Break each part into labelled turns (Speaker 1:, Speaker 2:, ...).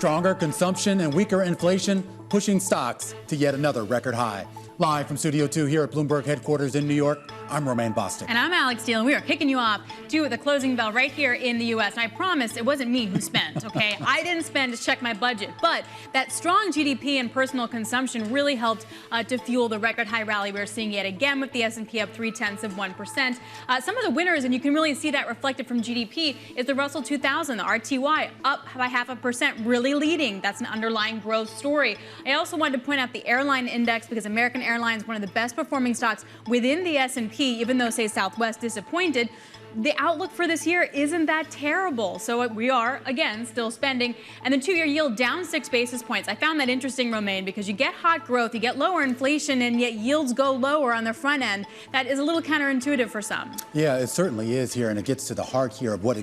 Speaker 1: stronger consumption and weaker inflation pushing stocks to yet another record high. Live from Studio 2 here at Bloomberg headquarters in New York, I'm Romaine Bostic.
Speaker 2: And I'm Alex Steele, and we are kicking you off to the closing bell right here in the U.S. And I promise it wasn't me who spent, okay? I didn't spend to check my budget. But that strong GDP and personal consumption really helped to fuel the record high rally we're seeing yet again with the S&P up 0.3%. Some of the winners, and you can really see that reflected from GDP, is the Russell 2000, the RTY, up by 0.5%, really leading. That's an underlying growth story. I also wanted to point out the airline index because American Airlines, one of the best performing stocks within the S&P, even though, say, Southwest disappointed. The outlook for this year isn't that terrible. So we are, again, still spending. And the two-year yield down 6 basis points. I found that interesting, Romaine, because you get hot growth, you get lower inflation, and yet yields go lower on the front end. That is a little counterintuitive for some. Yeah, it certainly is here, and it gets to the heart here of what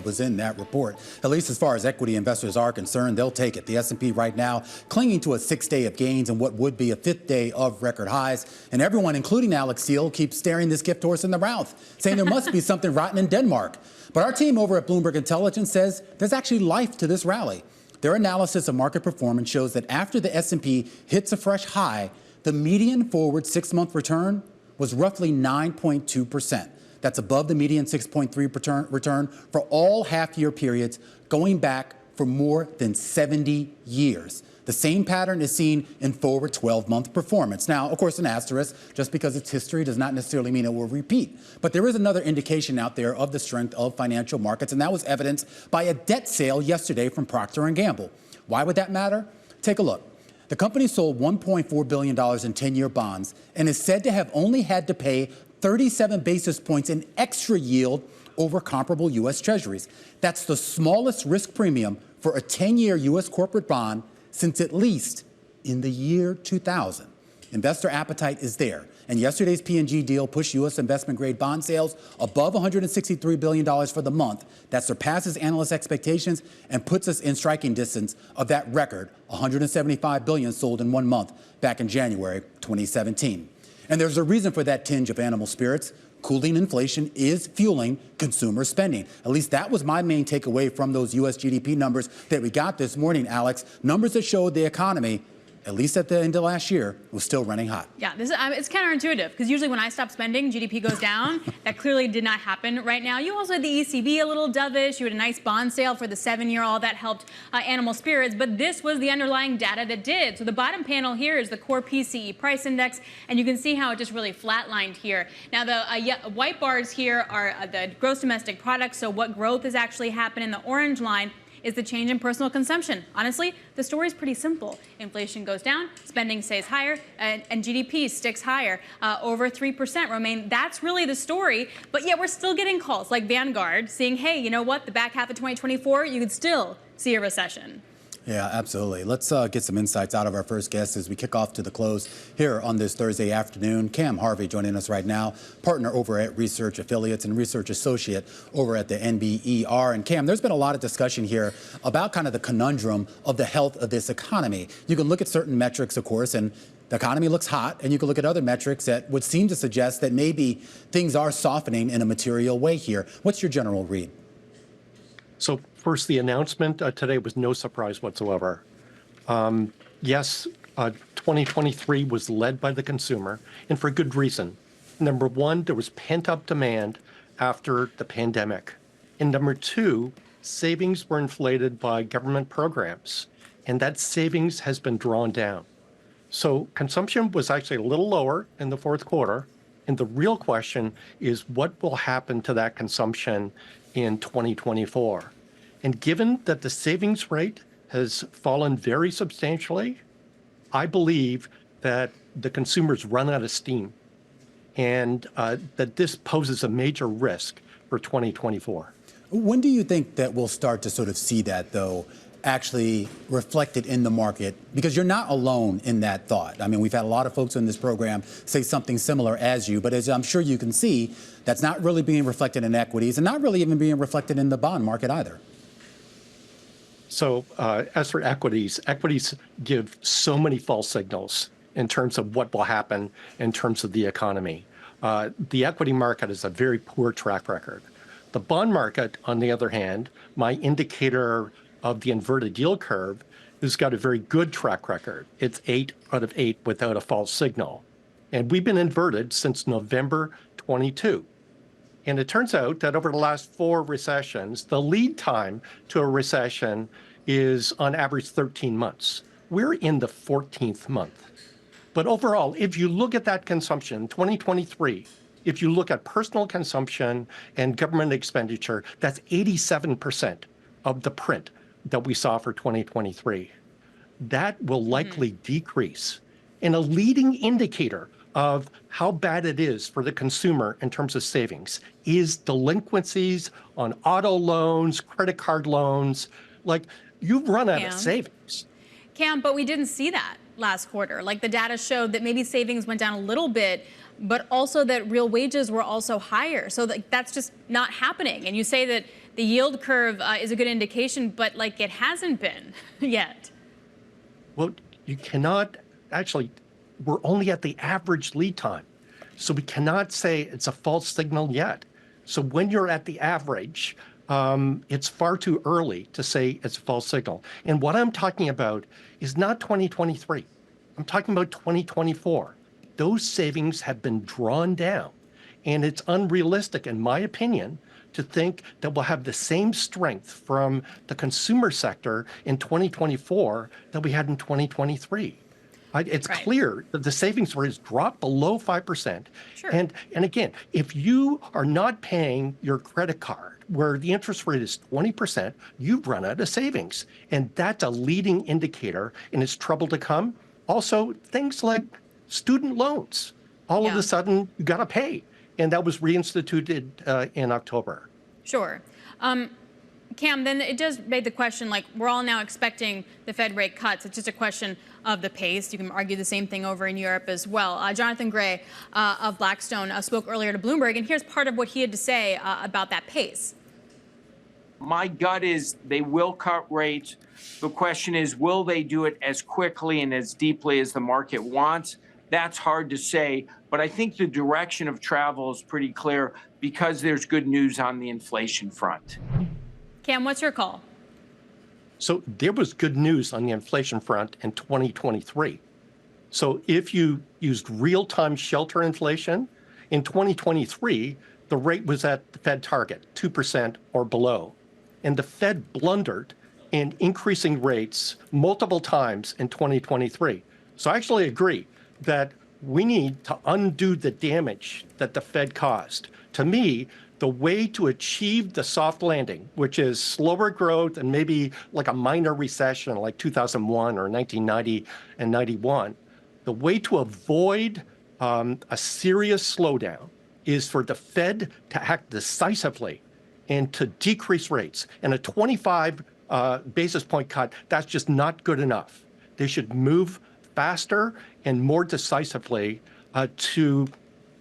Speaker 2: was in that report. At least as far as equity investors are concerned, they'll take it. The S&P right now clinging to a 6th day of gains and what would be a 5th day of record highs. And everyone, including Alex Steele, keeps staring this gift horse in the mouth, saying there must be something rotten in Denmark. But our team over at Bloomberg Intelligence says there's actually life to this rally. Their analysis of market performance shows that after the S&P hits a fresh high, the median forward 6-month return was roughly 9.2%. That's above the median 6.3% return for all half-year periods going back for more than 70 years. The same pattern is seen in forward 12-month performance. Now, of course, an asterisk, just because it's history does not necessarily mean it will repeat. But there is another indication out there of the strength of financial markets, and that was evidenced by a debt sale yesterday from Procter & Gamble. Why would that matter? Take a look. The company sold $1.4 billion in 10-year bonds and is said to have only had to pay 37 basis points in extra yield over comparable U.S. Treasuries. That's the smallest risk premium for a 10-year U.S. corporate bond since at least in the year 2000. Investor appetite is there, and yesterday's P&G deal pushed U.S. investment-grade bond sales above $163 billion for the month. That surpasses analyst expectations and puts us in striking distance of that record $175 billion sold in 1 month back in January 2017. And there's a reason for that tinge of animal spirits. Cooling inflation is fueling consumer spending. At least that was my main takeaway from those U.S. GDP numbers that we got this morning, Alex. Numbers that showed the economy, at least at the end of last year, was still running hot. Yeah, it's counterintuitive, because usually when I stop spending, GDP goes down. That clearly did not happen right now. You also had the ECB a little dovish. You had a nice bond sale for the 7-year. All that helped animal spirits. But this was the underlying data that did. So the bottom panel here is the core PCE price index, and you can see how it just really flatlined here. Now, the white bars here are the gross domestic product, so what growth has actually happened. In the orange line is the change in personal consumption. Honestly, the story is pretty simple. Inflation goes down, spending stays higher, and GDP sticks higher, over 3%. Romaine, that's really the story. But yet we're still getting calls like Vanguard saying, hey, you know what? The back half of 2024, you could still see a recession. Yeah, absolutely. Let's get some insights out of our first guest as we kick off to the close here on this Thursday afternoon. Cam Harvey joining us right now, partner over at Research Affiliates and research associate over at the NBER. And Cam, there's been a lot of discussion here about kind of the conundrum of the health of this economy. You can look at certain metrics, of course, and the economy looks hot, and you can look at other metrics that would seem to suggest that maybe things are softening in a material way here. What's your general read?
Speaker 3: So first, the announcement today was no surprise whatsoever. Yes, 2023 was led by the consumer, and for good reason. Number one, there was pent-up demand after the pandemic. And number two, savings were inflated by government programs, and that savings has been drawn down. So consumption was actually a little lower in the fourth quarter, and the real question is what will happen to that consumption in 2024. And given that the savings rate has fallen very substantially, I believe that the consumers run out of steam and that this poses a major risk for 2024.
Speaker 1: When do you think that we'll start to sort of see that, though, actually reflected in the market? Because you're not alone in that thought. I mean, we've had a lot of folks in this program say something similar as you, but as I'm sure you can see, that's not really being reflected in equities and not really even being reflected in the bond market either.
Speaker 3: So as for equities, equities give so many false signals in terms of what will happen in terms of the economy. The equity market has a very poor track record. The bond market, on the other hand, my indicator of the inverted yield curve has got a very good track record. It's 8 out of 8 without a false signal. And we've been inverted since November 22. And it turns out that over the last 4 recessions, the lead time to a recession is on average 13 months. We're in the 14th month. But overall, if you look at that consumption, 2023, if you look at personal consumption and government expenditure, that's 87% of the print that we saw for 2023. That will likely decrease. And a leading indicator of how bad it is for the consumer in terms of savings is delinquencies on auto loans, credit card loans. Like, you've run out of savings.
Speaker 2: Cam, but we didn't see that last quarter. Like, the data showed that maybe savings went down a little bit, but also that real wages were also higher. So that's just not happening. And you say that the yield curve is a good indication, but like it hasn't been yet.
Speaker 3: Well, you cannot actually, we're only at the average lead time. So we cannot say it's a false signal yet. So when you're at the average, it's far too early to say it's a false signal. And what I'm talking about is not 2023. I'm talking about 2024. Those savings have been drawn down. And it's unrealistic, in my opinion, to think that we'll have the same strength from the consumer sector in 2024 that we had in 2023. It's clear that the savings rate has dropped below 5%.
Speaker 2: Sure.
Speaker 3: And again, if you are not paying your credit card, where the interest rate is 20%, you've run out of savings. And that's a leading indicator, and it's trouble to come. Also, things like student loans. All of a sudden, you got to pay. And that was reinstituted in October.
Speaker 2: Sure. Cam, then it does beg the question, like, we're all now expecting the Fed rate cuts. It's just a question of the pace. You can argue the same thing over in Europe as well. Jonathan Gray of Blackstone spoke earlier to Bloomberg, and here's part of what he had to say about that pace.
Speaker 4: My gut is they will cut rates. The question is, will they do it as quickly and as deeply as the market wants? That's hard to say, but I think the direction of travel is pretty clear because there's good news on the inflation front.
Speaker 2: Cam, what's your call?
Speaker 3: So there was good news on the inflation front in 2023. So if you used real-time shelter inflation, in 2023, the rate was at the Fed target, 2% or below. And the Fed blundered in increasing rates multiple times in 2023. So I actually agree that we need to undo the damage that the Fed caused. To me, the way to achieve the soft landing, which is slower growth and maybe like a minor recession like 2001 or 1990 and 91, the way to avoid a serious slowdown is for the Fed to act decisively and to decrease rates. And a 25 basis point cut, that's just not good enough. They should move faster and more decisively to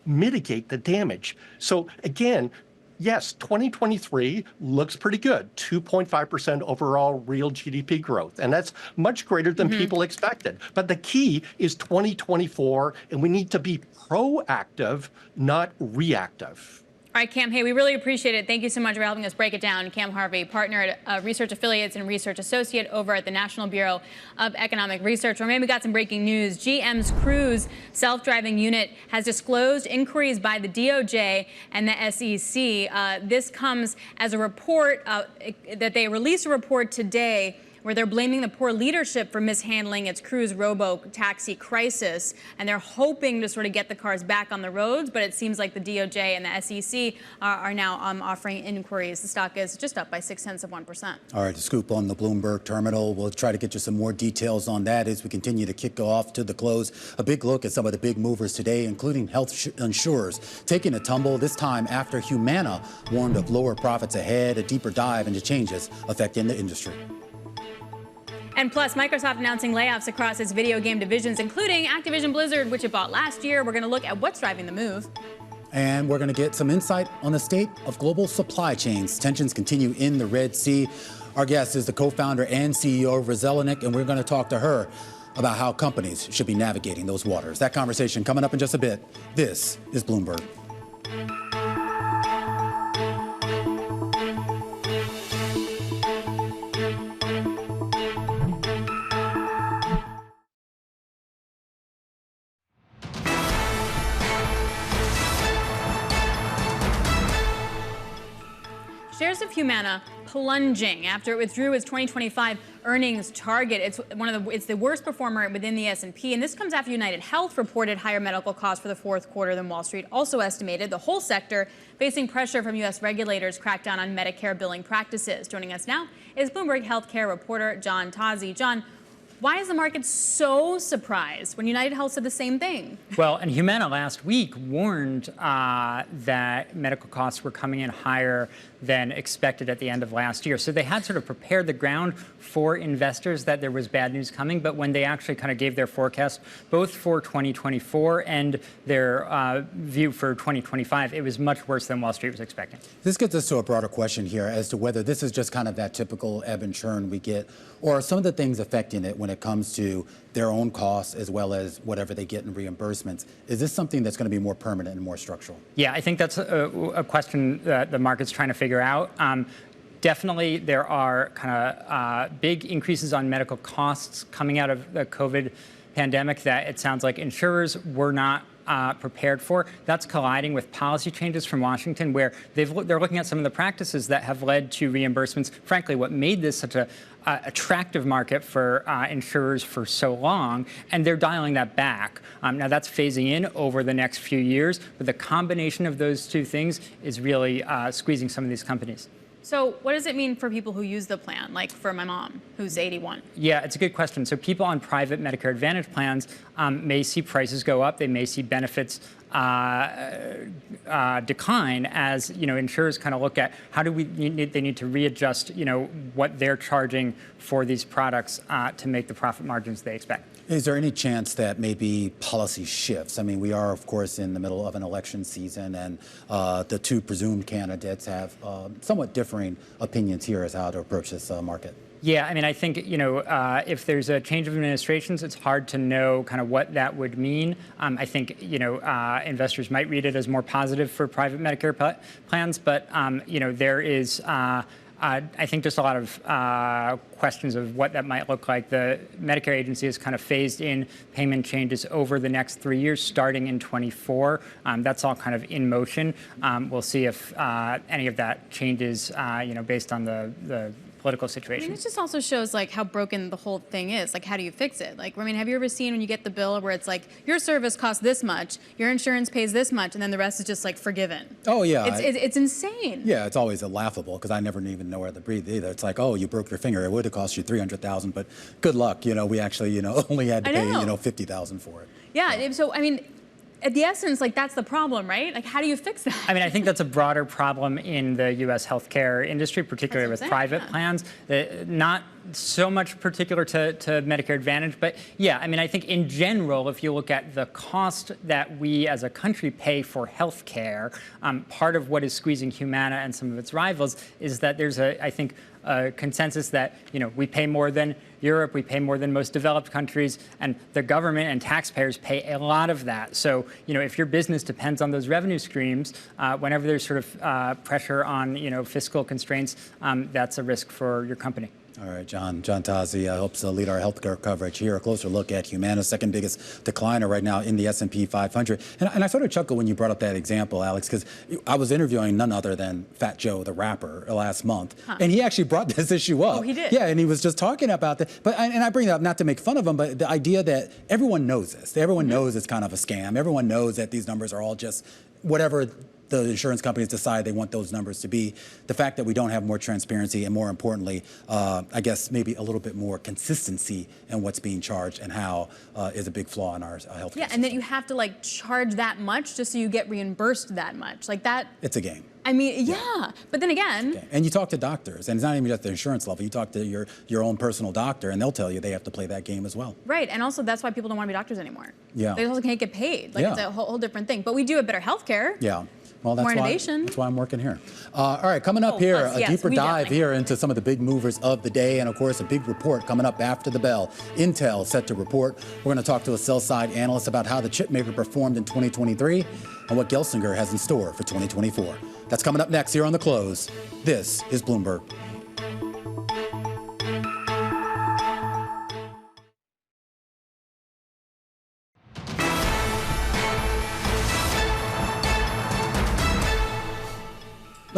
Speaker 3: mitigate the damage. So again, yes, 2023 looks pretty good, 2.5% overall real GDP growth. And that's much greater than people expected. But the key is 2024, and we need to be proactive, not reactive.
Speaker 2: All right, Cam, hey, we really appreciate it. Thank you so much for helping us break it down. Cam Harvey, partner at Research Affiliates and Research Associate over at the National Bureau of Economic Research. Romain, we got some breaking news. GM's Cruise self-driving unit has disclosed inquiries by the DOJ and the SEC. This comes as a report that they released a report today where they're blaming the poor leadership for mishandling its cruise robo-taxi crisis. And they're hoping to sort of get the cars back on the roads, but it seems like the DOJ and the SEC are now offering inquiries. The stock is just up by 0.6%. All
Speaker 1: right, the scoop on the Bloomberg terminal. We'll try to get you some more details on that as we continue to kick off to the close. A big look at some of the big movers today, including health insurers taking a tumble, this time after Humana warned of lower profits ahead, a deeper dive into changes affecting the industry.
Speaker 2: And plus, Microsoft announcing layoffs across its video game divisions, including Activision Blizzard, which it bought last year. We're going to look at what's driving the move.
Speaker 1: And we're going to get some insight on the state of global supply chains. Tensions continue in the Red Sea. Our guest is the co-founder and CEO of Rezelinik, and we're going to talk to her about how companies should be navigating those waters. That conversation coming up in just a bit. This is Bloomberg.
Speaker 2: shares of Humana plunging after it withdrew its 2025 earnings target. It's the worst performer within the S&P, and this comes after United Health reported higher medical costs for the fourth quarter than Wall Street also estimated. The whole sector facing pressure from U.S. regulators crack down on Medicare billing practices. Joining us now is Bloomberg healthcare reporter John Tozzi. John, why is the market so surprised when United Health said the same thing?
Speaker 5: Well, and Humana last week warned that medical costs were coming in higher than expected at the end of last year. So they had sort of prepared the ground for investors that there was bad news coming. But when they actually kind of gave their forecast, both for 2024 and their view for 2025, it was much worse than Wall Street was expecting.
Speaker 1: This gets us to a broader question here as to whether this is just kind of that typical ebb and churn we get, or are some of the things affecting it when it comes to their own costs as well as whatever they get in reimbursements. Is this something that's going to be more permanent and more structural?
Speaker 5: Yeah, I think that's a question that the market's trying to figure out. Definitely, there are kind of big increases on medical costs coming out of the COVID pandemic that it sounds like insurers were not prepared for. That's colliding with policy changes from Washington, where they're looking at some of the practices that have led to reimbursements. Frankly, what made this such a attractive market for insurers for so long, and they're dialing that back. Now that's phasing in over the next few years, but the combination of those two things is really squeezing some of these companies.
Speaker 2: So what does it mean for people who use the plan, like for my mom, who's 81?
Speaker 5: Yeah, it's a good question. So people on private Medicare Advantage plans may see prices go up. They may see benefits decline as, insurers kind of look at how do they need to readjust, what they're charging for these products to make the profit margins they expect.
Speaker 1: Is there any chance that maybe policy shifts? I mean, we are, of course, in the middle of an election season, and the two presumed candidates have somewhat differing opinions here as how to approach this market.
Speaker 5: Yeah, I mean, I think, if there's a change of administrations, it's hard to know kind of what that would mean. I think, investors might read it as more positive for private Medicare plans, but, there is, I think, just a lot of questions of what that might look like. The Medicare agency has kind of phased in payment changes over the next 3 years, starting in 24. That's all kind of in motion. We'll see if any of that changes, based on the political situation.
Speaker 2: I mean, it just also shows like how broken the whole thing is. Like, how do you fix it? Like, I mean, have you ever seen when you get the bill where it's like your service costs this much, your insurance pays this much, and then the rest is just like forgiven?
Speaker 1: Oh yeah,
Speaker 2: it's insane.
Speaker 1: Yeah, it's always laughable because I never even know where to breathe either. It's like, oh, you broke your finger, it would have cost you $300,000, but good luck. We actually, only had to pay, $50,000 for it.
Speaker 2: Yeah. So I mean, at the essence, like, that's the problem, right? Like, how do you fix that?
Speaker 5: I mean, I think that's a broader problem in the U.S. healthcare industry, particularly with private plans. Not so much particular to Medicare Advantage, but yeah, I mean, I think in general, if you look at the cost that we as a country pay for healthcare, part of what is squeezing Humana and some of its rivals is that there's I think, a consensus that, we pay more than Europe, we pay more than most developed countries, and the government and taxpayers pay a lot of that. So, if your business depends on those revenue streams, whenever there's sort of pressure on, fiscal constraints, that's a risk for your company.
Speaker 1: All right, John Tozzi helps lead our healthcare coverage here. A closer look at Humana's second biggest decliner right now in the S&P 500. And I sort of chuckled when you brought up that example, Alex, because I was interviewing none other than Fat Joe, the rapper, last month. And he actually brought this issue up.
Speaker 2: Oh, he did?
Speaker 1: Yeah, and he was just talking about that. And I bring it up not to make fun of him, but the idea that everyone knows this. Everyone knows it's kind of a scam. Everyone knows that these numbers are all just whatever the insurance companies decide they want those numbers to be. The fact that we don't have more transparency and, more importantly, I guess maybe a little bit more consistency in what's being charged and how is a big flaw in our health care system.
Speaker 2: And that you have to like charge that much just so you get reimbursed that much. Like that.
Speaker 1: It's a game.
Speaker 2: I mean, yeah. But then again.
Speaker 1: And you talk to doctors, and it's not even just the insurance level. You talk to your own personal doctor, and they'll tell you they have to play that game as well.
Speaker 2: Right. And also that's why people don't want to be doctors anymore.
Speaker 1: Yeah.
Speaker 2: They also can't get paid. Like it's a whole different thing. But we do have better health care.
Speaker 1: Yeah. Well, that's
Speaker 2: more innovation.
Speaker 1: That's why I'm working here. All right, coming up here, a deeper dive here into some of the big movers of the day, and of course, a big report coming up after the bell. Intel set to report. We're going to talk to a sell-side analyst about how the chip maker performed in 2023 and what Gelsinger has in store for 2024. That's coming up next here on The Close. This is Bloomberg.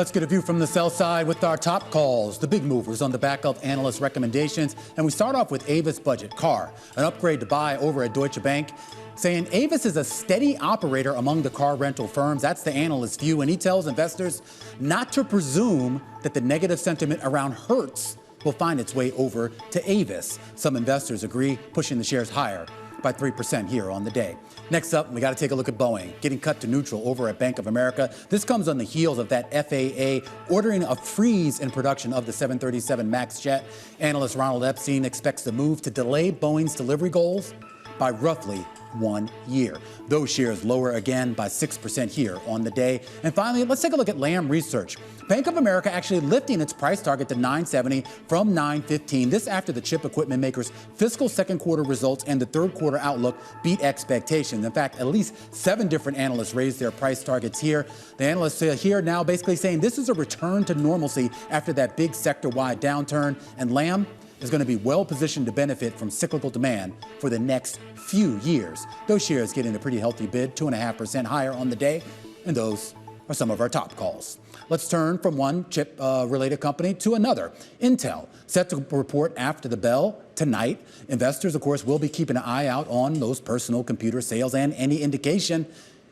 Speaker 1: Let's get a view from the sell side with our top calls, the big movers on the back of analyst recommendations. And we start off with Avis Budget Car, an upgrade to buy over at Deutsche Bank, saying Avis is a steady operator among the car rental firms. That's the analyst's view. And he tells investors not to presume that the negative sentiment around Hertz will find its way over to Avis. Some investors agree, pushing the shares higher by 3% here on the day. Next up, we got to take a look at Boeing, getting cut to neutral over at Bank of America. This comes on the heels of that FAA ordering a freeze in production of the 737 MAX jet. Analyst Ronald Epstein expects the move to delay Boeing's delivery goals by roughly 1 year. Those shares lower again by 6% here on the day. And finally, let's take a look at Lam Research. Bank of America actually lifting its price target to $9.70 from $9.15. This after the chip equipment maker's fiscal second quarter results and the third quarter outlook beat expectations. In fact, at least 7 different analysts raised their price targets here. The analysts here now basically saying this is a return to normalcy after that big sector-wide downturn. And Lam is going to be well positioned to benefit from cyclical demand for the next few years. Those shares getting a pretty healthy bid, 2.5% higher on the day, and those are some of our top calls. Let's turn from one chip-related company to another. Intel, set to report after the bell tonight. Investors, of course, will be keeping an eye out on those personal computer sales and any indication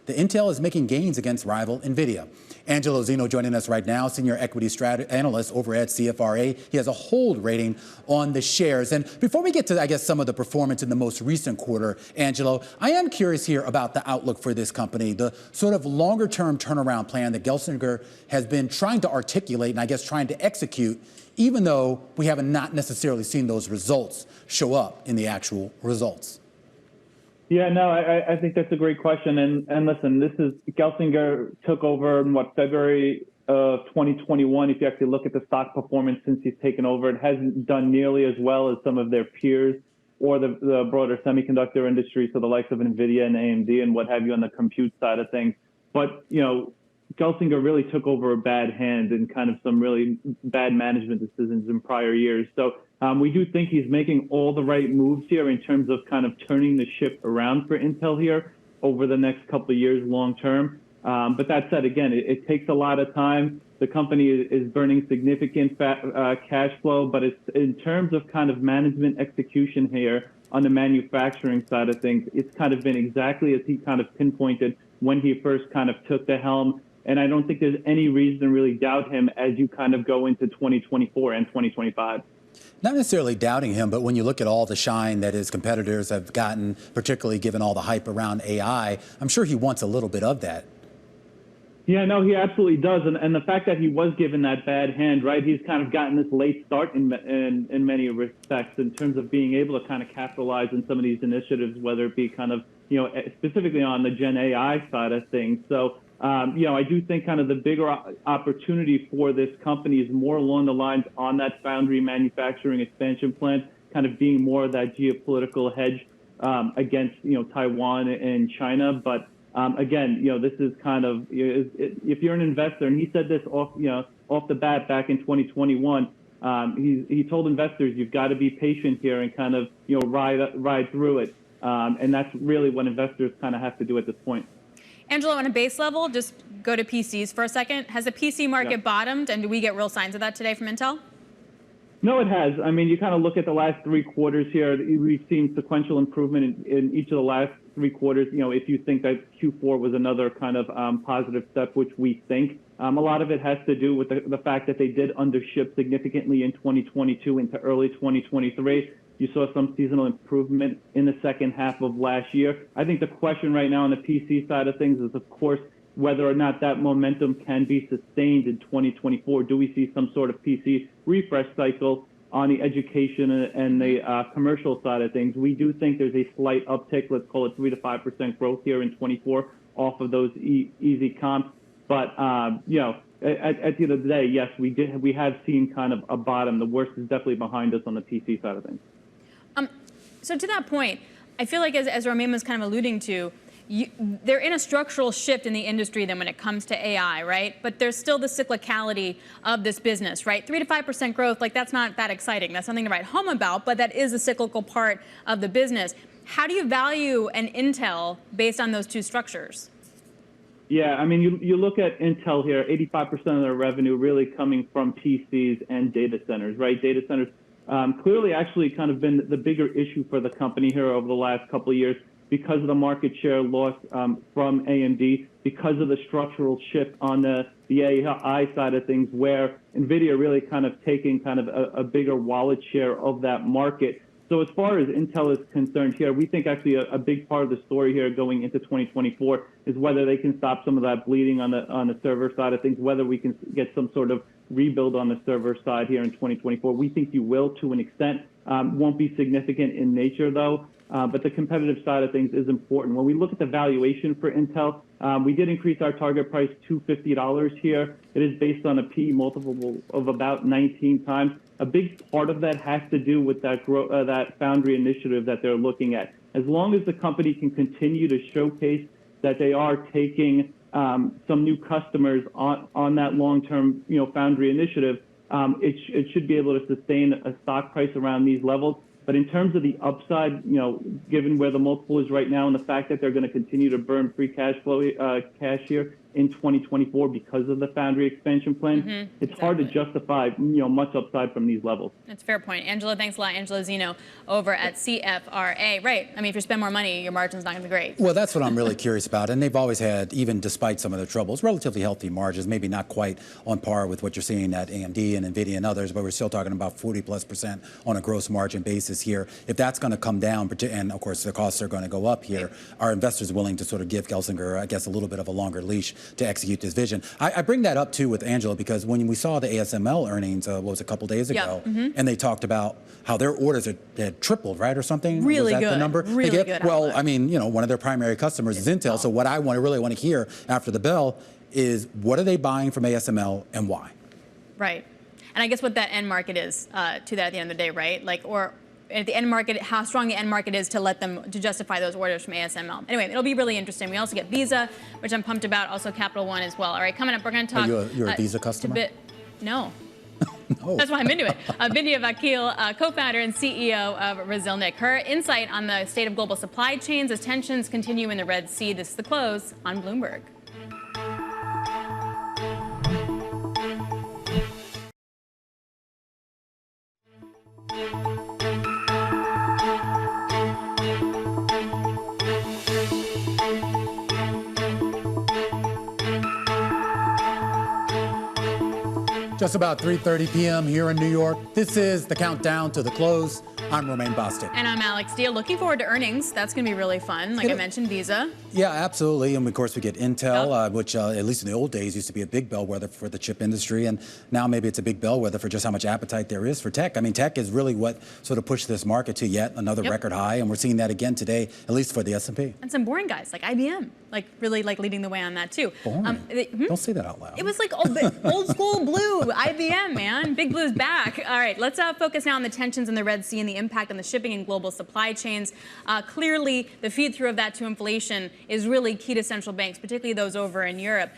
Speaker 1: that Intel is making gains against rival NVIDIA. Angelo Zeno joining us right now, senior equity analyst over at CFRA. He has a hold rating on the shares. And before we get to, I guess, some of the performance in the most recent quarter, Angelo, I am curious here about the outlook for this company, the sort of longer-term turnaround plan that Gelsinger has been trying to articulate and, I guess, trying to execute, even though we haven't not necessarily seen those results show up in the actual results.
Speaker 6: Yeah, no, I think that's a great question. And listen, this is Gelsinger took over in February of 2021. If you actually look at the stock performance since he's taken over, it hasn't done nearly as well as some of their peers or the broader semiconductor industry, so the likes of NVIDIA and AMD and what have you on the compute side of things. But, you know, Gelsinger really took over a bad hand and kind of some really bad management decisions in prior years. So we do think he's making all the right moves here in terms of kind of turning the ship around for Intel here over the next couple of years long term. But that said, again, it takes a lot of time. The company is burning significant cash flow, but it's in terms of kind of management execution here on the manufacturing side of things, it's kind of been exactly as he kind of pinpointed when he first kind of took the helm. And I don't think there's any reason to really doubt him as you kind of go into 2024 and 2025.
Speaker 1: Not necessarily doubting him, but when you look at all the shine that his competitors have gotten, particularly given all the hype around AI, I'm sure he wants a little bit of that.
Speaker 6: Yeah, no, he absolutely does. And the fact that he was given that bad hand, right, he's kind of gotten this late start in many respects in terms of being able to kind of capitalize on some of these initiatives, whether it be kind of, you know, specifically on the Gen AI side of things. So, you know, I do think kind of the bigger opportunity for this company is more along the lines on that foundry manufacturing expansion plant, kind of being more of that geopolitical hedge against, you know, Taiwan and China. But again, you know, this is kind of, if you're an investor, and he said this off the bat back in 2021, he told investors, you've got to be patient here and kind of, you know, ride through it. And that's really what investors kind of have to do at this point.
Speaker 2: Angelo, on a base level, just go to PCs for a second. Has the PC market bottomed, and do we get real signs of that today from Intel?
Speaker 6: No, it has. I mean, you kind of look at the last 3 quarters here. We've seen sequential improvement in each of the last 3 quarters. You know, if you think that Q4 was another kind of positive step, which we think, a lot of it has to do with the fact that they did undership significantly in 2022 into early 2023. You saw some seasonal improvement in the second half of last year. I think the question right now on the PC side of things is, of course, whether or not that momentum can be sustained in 2024. Do we see some sort of PC refresh cycle on the education and the commercial side of things? We do think there's a slight uptick, let's call it 3 to 5% growth here in 24 off of those easy comps. But, you know, at the end of the day, yes, we have seen kind of a bottom. The worst is definitely behind us on the PC side of things.
Speaker 2: So to that point, I feel like as Romain was kind of alluding to, they're in a structural shift in the industry then when it comes to AI, right? But there's still the cyclicality of this business, right? 3 to 5% growth, like that's not that exciting. That's something to write home about, but that is a cyclical part of the business. How do you value an Intel based on those two structures?
Speaker 6: Yeah, I mean, you look at Intel here, 85% of their revenue really coming from PCs and data centers, right? Data centers clearly actually kind of been the bigger issue for the company here over the last couple of years because of the market share loss from AMD, because of the structural shift on the AI side of things, where NVIDIA really kind of taking kind of a bigger wallet share of that market. So as far as Intel is concerned here, we think actually a big part of the story here going into 2024 is whether they can stop some of that bleeding on the server side of things, whether we can get some sort of rebuild on the server side here in 2024. We think you will to an extent. Won't be significant in nature, though. But the competitive side of things is important. When we look at the valuation for Intel, we did increase our target price to $50 here. It is based on a PE multiple of about 19 times. A big part of that has to do with that foundry initiative that they're looking at. As long as the company can continue to showcase that they are taking some new customers on that long-term, foundry initiative, it should be able to sustain a stock price around these levels. But in terms of the upside, given where the multiple is right now and the fact that they're going to continue to burn free cash here in 2024 because of the foundry expansion plan, it's hard to justify, much upside from these levels.
Speaker 2: That's a fair point. Angela, thanks a lot. Angela Zeno over at CFRA. Right. I mean, if you spend more money, your margin's not going to be great.
Speaker 1: Well, that's what I'm really curious about. And they've always had, even despite some of their troubles, relatively healthy margins, maybe not quite on par with what you're seeing at AMD and NVIDIA and others, but we're still talking about 40+% on a gross margin basis here. If that's going to come down, and of course the costs are going to go up here, are investors willing to sort of give Gelsinger, I guess, a little bit of a longer leash to execute this vision? I bring that up too with Angela because when we saw the ASML earnings, what was it, a couple days ago, and they talked about how their orders had tripled, right, or something?
Speaker 2: Really
Speaker 1: was that
Speaker 2: good.
Speaker 1: the number?
Speaker 2: Really good.
Speaker 1: Well, I mean, one of their primary customers is Intel. So what I really want to hear after the bell is what are they buying from ASML and why?
Speaker 2: Right. And I guess what that end market is to that at the end of the day, right? Like, or at the end market, how strong the end market is to let them to justify those orders from ASML. Anyway, it'll be really interesting. We also get Visa, which I'm pumped about. Also Capital One as well. All right, coming up, we're going to talk.
Speaker 1: You're a Visa customer?
Speaker 2: No.
Speaker 1: No.
Speaker 2: That's why I'm into it. Bindia Vakil, co-founder and CEO of Rezilnik. Her insight on the state of global supply chains as tensions continue in the Red Sea. This is The Close on Bloomberg.
Speaker 1: Just about 3:30 p.m. here in New York. This is the countdown to the close. I'm Romaine Bostick.
Speaker 2: And I'm Alex Steele. Looking forward to earnings. That's going to be really fun. Like I mentioned, Visa.
Speaker 1: Yeah, absolutely. And of course, we get Intel, which at least in the old days used to be a big bellwether for the chip industry. And now maybe it's a big bellwether for just how much appetite there is for tech. I mean, tech is really what sort of pushed this market to yet another record high. And we're seeing that again today, at least for the S&P.
Speaker 2: And some boring guys like IBM, like really like leading the way on that too.
Speaker 1: Boring. Don't say that out loud.
Speaker 2: It was like old school blue, IBM, man. Big Blue's back. All right, let's focus now on the tensions in the Red Sea and the impact on the shipping and global supply chains. Clearly, the feed-through of that to inflation is really key to central banks, particularly those over in Europe.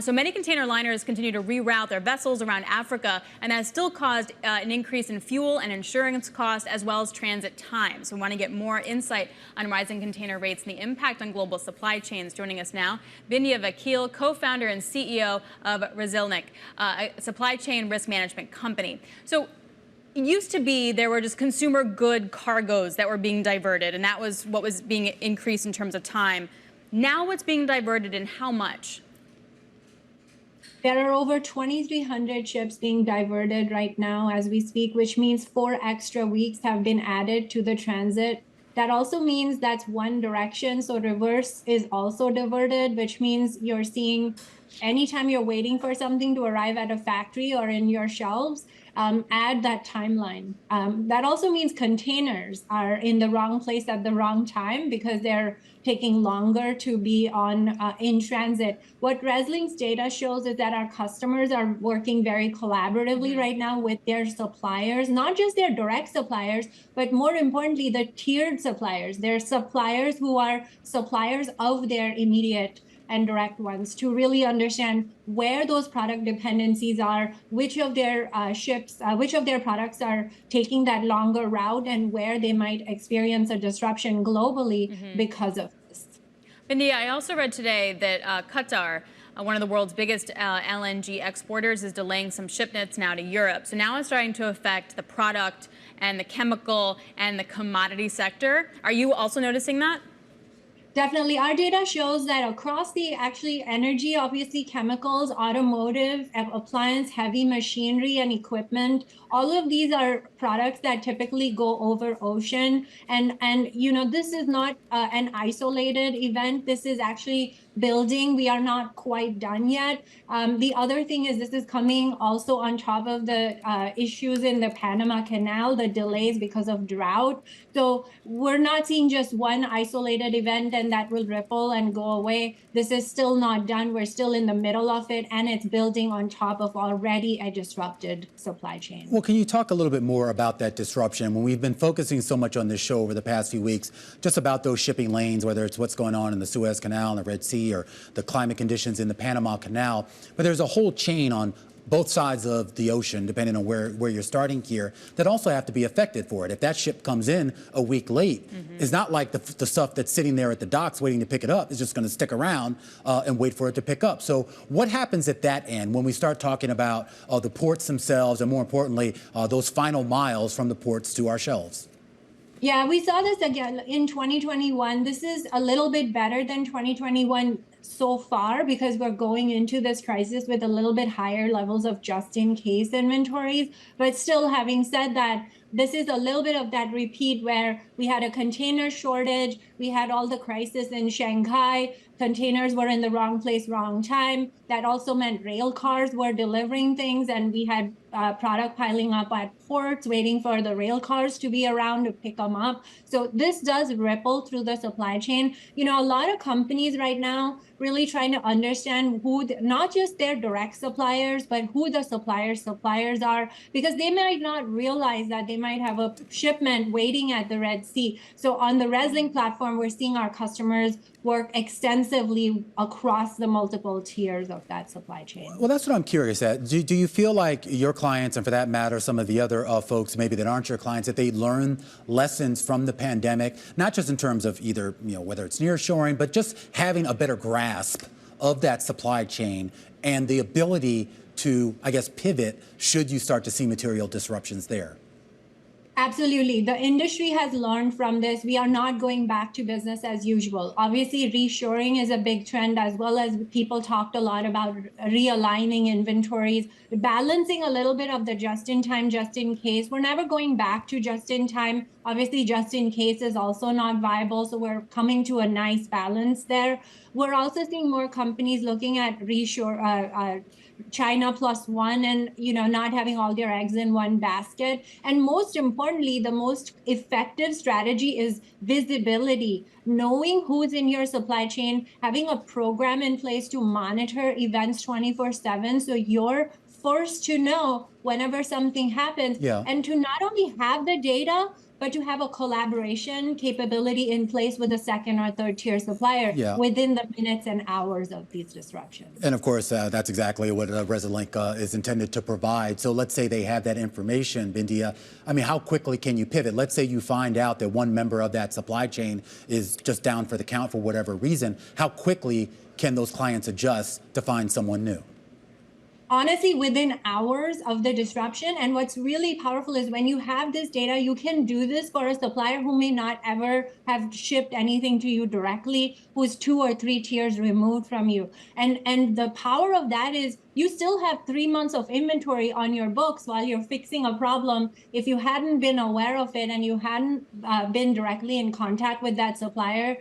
Speaker 2: So many container liners continue to reroute their vessels around Africa, and that has still caused an increase in fuel and insurance costs as well as transit time. So we want to get more insight on rising container rates and the impact on global supply chains. Joining us now, Bindia Vakil, co-founder and CEO of Rezilnik, a supply chain risk management company. So it used to be there were just consumer good cargoes that were being diverted, and that was what was being increased in terms of time. Now what's being diverted and how much?
Speaker 7: There are over 2,300 ships being diverted right now as we speak, which means 4 extra weeks have been added to the transit. That also means that's one direction, so reverse is also diverted, which means you're seeing anytime you're waiting for something to arrive at a factory or in your shelves, add that timeline. That also means containers are in the wrong place at the wrong time because they're taking longer to be on in transit. What Rezlink's data shows is that our customers are working very collaboratively right now with their suppliers, not just their direct suppliers, but more importantly, the tiered suppliers. They're suppliers who are suppliers of their immediate and direct ones to really understand where those product dependencies are, which of their which of their products are taking that longer route and where they might experience a disruption globally because of this.
Speaker 2: India, I also read today that Qatar, one of the world's biggest LNG exporters, is delaying some shipments now to Europe. So now it's starting to affect the product and the chemical and the commodity sector. Are you also noticing that?
Speaker 7: Definitely. Our data shows that across the energy, obviously chemicals, automotive, appliance, heavy machinery and equipment, all of these are products that typically go over ocean. And this is not an isolated event. This is actually building. We are not quite done yet. The other thing is this is coming also on top of the issues in the Panama Canal, the delays because of drought. So we're not seeing just one isolated event and that will ripple and go away. This is still not done. We're still in the middle of it, and it's building on top of already a disrupted supply chain.
Speaker 1: Well, can you talk a little bit more about that disruption? When we've been focusing so much on this show over the past few weeks, just about those shipping lanes, whether it's what's going on in the Suez Canal and the Red Sea or the climate conditions in the Panama Canal, but there's a whole chain on both sides of the ocean, depending on where you're starting here, that also have to be affected for it. If that ship comes in a week late, it's not like the stuff that's sitting there at the docks waiting to pick it up is just going to stick around and wait for it to pick up. So what happens at that end when we start talking about the ports themselves and, more importantly, those final miles from the ports to our shelves?
Speaker 7: Yeah, we saw this again in 2021. This is a little bit better than 2021 so far because we're going into this crisis with a little bit higher levels of just-in-case inventories. But still, having said that, this is a little bit of that repeat where we had a container shortage, we had all the crisis in Shanghai, containers were in the wrong place, wrong time. That also meant rail cars were delivering things, and we had product piling up at ports, waiting for the rail cars to be around to pick them up. So this does ripple through the supply chain. A lot of companies right now really trying to understand who, not just their direct suppliers, but who the suppliers are, because they might not realize that they might have a shipment waiting at the Red Sea. So on the ResLink platform, we're seeing our customers work extensively across the multiple tiers of that supply chain.
Speaker 1: Well, that's what I'm curious at. Do you feel like your clients, and for that matter, some of the other folks maybe that aren't your clients, that they learn lessons from the pandemic, not just in terms of either, whether it's nearshoring, but just having a better grasp of that supply chain and the ability to, I guess, pivot should you start to see material disruptions there?
Speaker 7: Absolutely. The industry has learned from this. We are not going back to business as usual. Obviously, reshoring is a big trend, as well as people talked a lot about realigning inventories, balancing a little bit of the just-in-time, just-in-case. We're never going back to just-in-time. Obviously, just-in-case is also not viable, so we're coming to a nice balance there. We're also seeing more companies looking at China plus one and, not having all their eggs in one basket. And most importantly, the most effective strategy is visibility, knowing who's in your supply chain, having a program in place to monitor events 24/7. So you're first to know whenever something happens, and to not only have the data, but to have a collaboration capability in place with a second or third tier supplier within the minutes and hours of these disruptions.
Speaker 1: And of course, that's exactly what ResLink is intended to provide. So let's say they have that information, Bindia. I mean, how quickly can you pivot? Let's say you find out that one member of that supply chain is just down for the count for whatever reason. How quickly can those clients adjust to find someone new?
Speaker 7: Honestly, within hours of the disruption. And what's really powerful is when you have this data, you can do this for a supplier who may not ever have shipped anything to you directly, who's 2 or 3 tiers removed from you. And the power of that is you still have 3 months of inventory on your books while you're fixing a problem. If you hadn't been aware of it and you hadn't been directly in contact with that supplier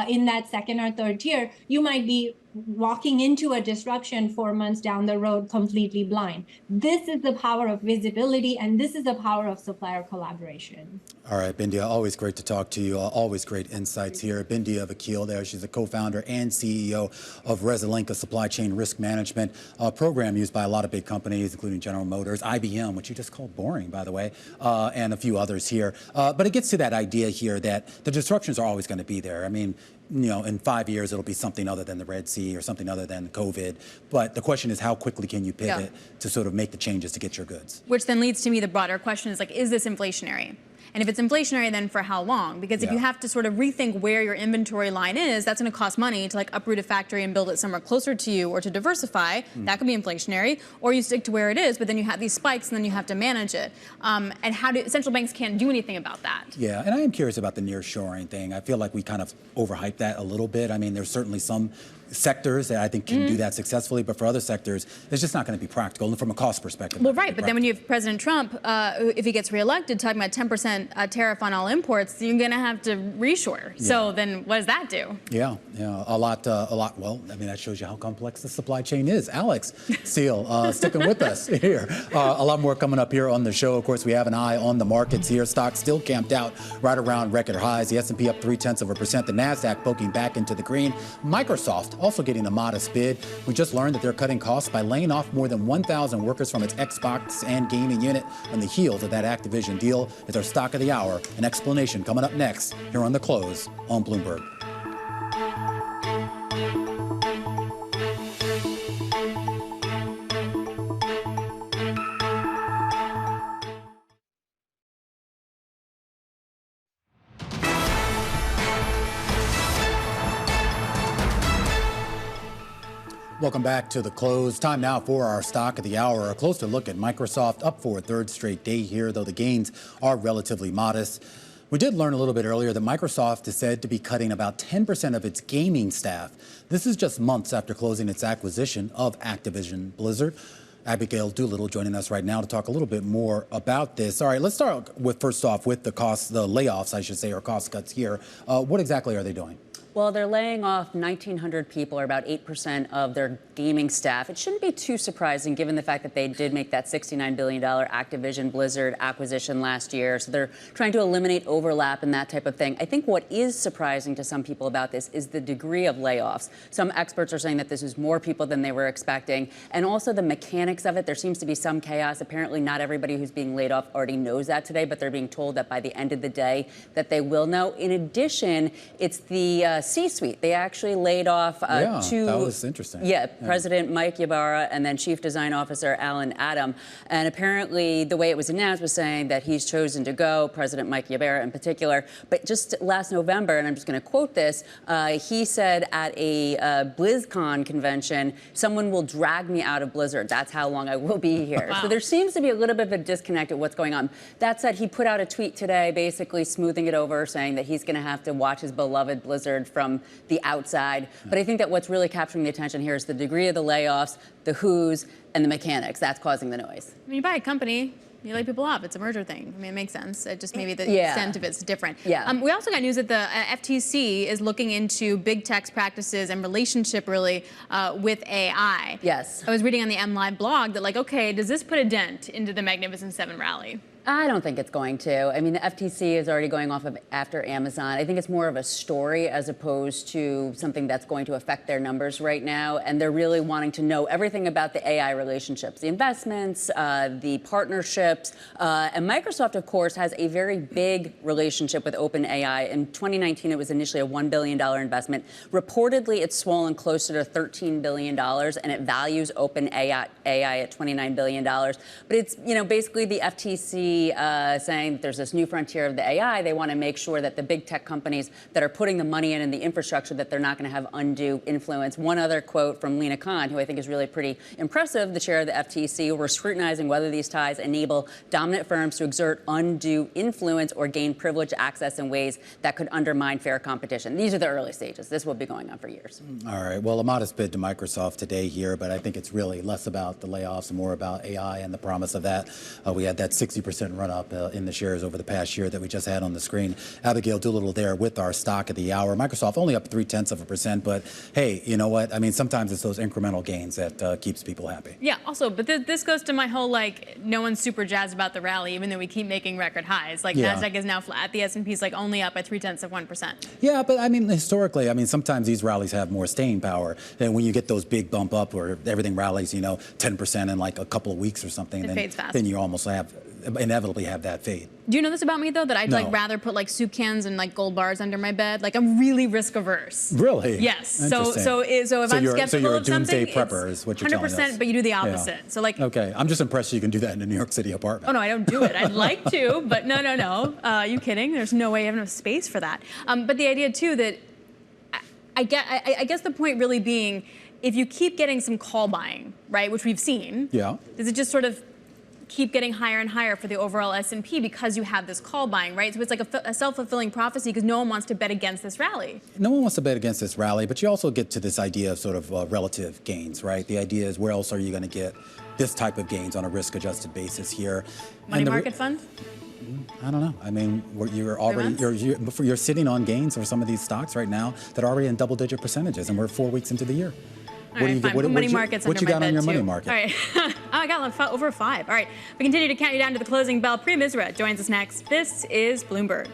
Speaker 7: in that second or third tier, you might be walking into a disruption 4 months down the road completely blind. This is the power of visibility, and this is the power of supplier collaboration.
Speaker 1: All right, Bindia, always great to talk to you. Always great insights here. Bindia Vakil there. She's the co-founder and CEO of ResLink, a supply chain risk management program used by a lot of big companies, including General Motors, IBM, which you just called boring, by the way, and a few others here. But it gets to that idea here that the disruptions are always going to be there. I mean, in 5 years, it'll be something other than the Red Sea or something other than COVID. But the question is, how quickly can you pivot to sort of make the changes to get your goods?
Speaker 2: Which then leads to me, the broader question is, is this inflationary? And if it's inflationary, then for how long? Because if you have to sort of rethink where your inventory line is, that's going to cost money to like uproot a factory and build it somewhere closer to you or to diversify. That could be inflationary. Or you stick to where it is, but then you have these spikes and then you have to manage it. And central banks can't do anything about that.
Speaker 1: Yeah, and I am curious about the nearshoring thing. I feel like we kind of overhyped that a little bit. I mean, there's certainly some sectors that I think can do that successfully, but for other sectors, it's just not going to be practical and from a cost perspective.
Speaker 2: Well, right, but then when you have President Trump, if he gets reelected, talking about 10% tariff on all imports, you're going to have to reshore. Yeah. So then what does that do?
Speaker 1: Yeah, a lot. Well, I mean, that shows you how complex the supply chain is. Alex Seal, sticking with us here. A lot more coming up here on the show. Of course, we have an eye on the markets here. Stocks still camped out right around record highs. The S&P up 0.3%. The NASDAQ poking back into the green. Microsoft also getting a modest bid. We just learned that they're cutting costs by laying off more than 1,000 workers from its Xbox and gaming unit on the heels of that Activision deal. It's our stock of the hour. An explanation coming up next here on The Close on Bloomberg. Welcome back to The Close. Time now for our stock of the hour. A closer look at Microsoft, up for a third straight day here, though the gains are relatively modest. We did learn a little bit earlier that Microsoft is said to be cutting about 10% of its gaming staff. This is just months after closing its acquisition of Activision Blizzard. Abigail Doolittle joining us right now to talk a little bit more about this. All right, let's start with first off with the layoffs, I should say, or cost cuts here. What exactly are they doing?
Speaker 8: Well, they're laying off 1,900 people, or about 8% of their gaming staff. It shouldn't be too surprising given the fact that they did make that $69 billion Activision Blizzard acquisition last year. So they're trying to eliminate overlap and that type of thing. I think what is surprising to some people about this is the degree of layoffs. Some experts are saying that this is more people than they were expecting. And also the mechanics of it. There seems to be some chaos. Apparently not everybody who's being laid off already knows that today, but they're being told that by the end of the day that they will know. In addition, it's the C-suite. They actually laid off two.
Speaker 1: That was interesting.
Speaker 8: Yeah, President Mike Ybarra and then Chief Design Officer Alan Adam. And apparently the way it was announced was saying that he's chosen to go, President Mike Ybarra in particular. But just last November, and I'm just going to quote this, he said at a BlizzCon convention, someone will drag me out of Blizzard. That's how long I will be here. Wow. So there seems to be a little bit of a disconnect at what's going on. That said, he put out a tweet today basically smoothing it over, saying that he's going to have to watch his beloved Blizzard from the outside. But I think that what's really capturing the attention here is the degree of the layoffs, the who's, and the mechanics. That's causing the noise.
Speaker 2: When you buy a company, you lay people off. It's a merger thing. I mean, it makes sense. It just maybe the extent of it's different.
Speaker 8: Yeah.
Speaker 2: We also got news that the FTC is looking into big tech's practices and relationship really with AI.
Speaker 8: Yes.
Speaker 2: I was reading on the MLive blog that like, okay, does this put a dent into the Magnificent Seven rally?
Speaker 8: I don't think it's going to. I mean, the FTC is already going off of after Amazon. I think it's more of a story as opposed to something that's going to affect their numbers right now. And they're really wanting to know everything about the AI relationships, the investments, the partnerships. And Microsoft, of course, has a very big relationship with OpenAI. In 2019, it was initially a $1 billion investment. Reportedly, it's swollen closer to $13 billion, and it values OpenAI at $29 billion. But it's, basically the FTC saying that there's this new frontier of the AI. They want to make sure that the big tech companies that are putting the money in the infrastructure, that they're not going to have undue influence. One other quote from Lena Khan, who I think is really pretty impressive, the chair of the FTC, we're scrutinizing whether these ties enable dominant firms to exert undue influence or gain privileged access in ways that could undermine fair competition. These are the early stages. This will be going on for years.
Speaker 1: All right. Well, a modest bid to Microsoft today here, but I think it's really less about the layoffs and more about AI and the promise of that. We had that 60% run up in the shares over the past year that we just had on the screen. Abigail Doolittle there with our stock of the hour. Microsoft only up 0.3%, but hey, you know what? I mean, sometimes it's those incremental gains that keeps people happy.
Speaker 2: Yeah, also, but this goes to my whole, no one's super jazzed about the rally, even though we keep making record highs. NASDAQ is now flat. The S&P is only up by 0.3%.
Speaker 1: Yeah, but I mean, historically, sometimes these rallies have more staying power. And when you get those big bump up where everything rallies, 10% in a couple of weeks or something,
Speaker 2: It fades fast.
Speaker 1: Then you almost have, and inevitably have that fade.
Speaker 2: Do you know this about me, though, that I'd like
Speaker 1: No.
Speaker 2: rather put like soup cans and like gold bars under my bed? Like I'm really risk averse.
Speaker 1: Really?
Speaker 2: Yes. So
Speaker 1: Interesting.
Speaker 2: if I'm
Speaker 1: you're,
Speaker 2: skeptical
Speaker 1: you're a
Speaker 2: of something,
Speaker 1: doomsday prepper is what you're telling us.
Speaker 2: 100%, but you do the
Speaker 1: Yeah.
Speaker 2: opposite. So like,
Speaker 1: Okay, I'm just impressed you can do that in a New York City apartment.
Speaker 2: oh no, I don't do it. I'd like to, but no. You kidding? There's no way I have enough space for that. But the idea too that I guess the point really being, if you keep getting some call buying, right, which we've seen,
Speaker 1: Yeah.
Speaker 2: does it just sort of keep getting higher and higher for the overall S&P because you have this call buying, right? So it's like a self-fulfilling prophecy because no one wants to bet against this rally.
Speaker 1: No one wants to bet against this rally, but you also get to this idea of sort of relative gains, right? The idea is where else are you going to get this type of gains on a risk-adjusted basis here?
Speaker 2: Money market fund?
Speaker 1: I don't know. I mean, you're already you're sitting on gains for some of these stocks right now that are already in double-digit percentages, and we're 4 weeks into the year.
Speaker 2: All right, fine. Put money markets
Speaker 1: what
Speaker 2: under
Speaker 1: you got
Speaker 2: my
Speaker 1: on
Speaker 2: bed
Speaker 1: your money
Speaker 2: too.
Speaker 1: market?
Speaker 2: All right. Oh, I got like over 5. All right. We continue to count you down to the closing bell. Priya Misra joins us next. This is Bloomberg.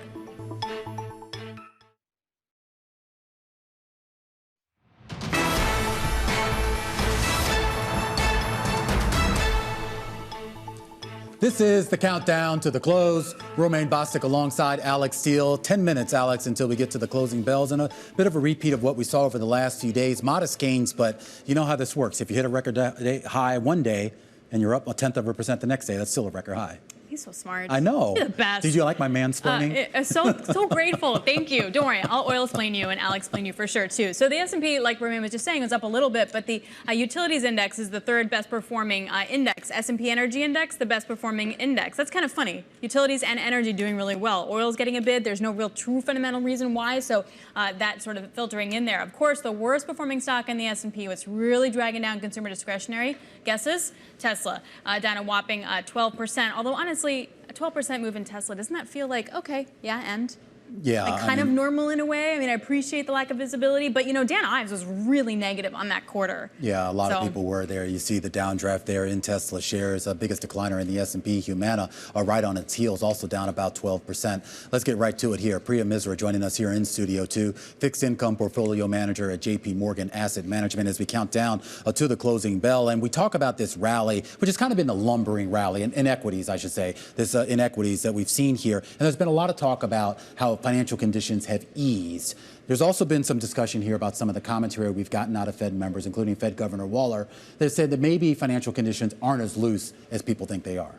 Speaker 1: This is the countdown to the close. Romaine Bostick alongside Alex Steele. 10 minutes, Alex, until we get to the closing bells. And a bit of a repeat of what we saw over the last few days. Modest gains, but you know how this works. If you hit a record high one day and you're up 0.1% the next day, that's still a record high.
Speaker 2: He's so smart.
Speaker 1: I know.
Speaker 2: You're the best.
Speaker 1: Did you like my mansplaining?
Speaker 2: So grateful. Thank you. Don't worry. I'll oil explain you and I'll explain you for sure, too. So the S&P, like Romaine was just saying, was up a little bit, but the utilities index is the third best performing index. S&P Energy Index, the best performing index. That's kind of funny. Utilities and energy doing really well. Oil's getting a bid. There's no real true fundamental reason why, so that sort of filtering in there. Of course, the worst performing stock in the S&P, what's really dragging down consumer discretionary, guesses? Tesla, down a whopping 12%. Although, honestly, a 12% move in Tesla, doesn't that feel like, okay, yeah, and?
Speaker 1: Yeah.
Speaker 2: Like kind of normal in a way. I mean, I appreciate the lack of visibility, but you know, Dan Ives was really negative on that quarter.
Speaker 1: Yeah, a lot of people were there. You see the downdraft there in Tesla shares, biggest decliner in the S&P. Humana right on its heels, also down about 12%. Let's get right to it here. Priya Misra joining us here in studio too, fixed income portfolio manager at JP Morgan Asset Management, as we count down to the closing bell. And we talk about this rally, which has kind of been the lumbering rally in equities, I should say, this inequities that we've seen here. And there's been a lot of talk about how financial conditions have eased. There's also been some discussion here about some of the commentary we've gotten out of Fed members, including Fed Governor Waller, that said that maybe financial conditions aren't as loose as people think they are.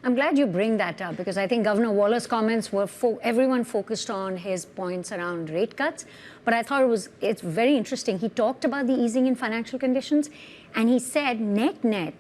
Speaker 9: I'm glad you bring that up because I think Governor Waller's comments were everyone focused on his points around rate cuts. But I thought it's very interesting. He talked about the easing in financial conditions and he said net,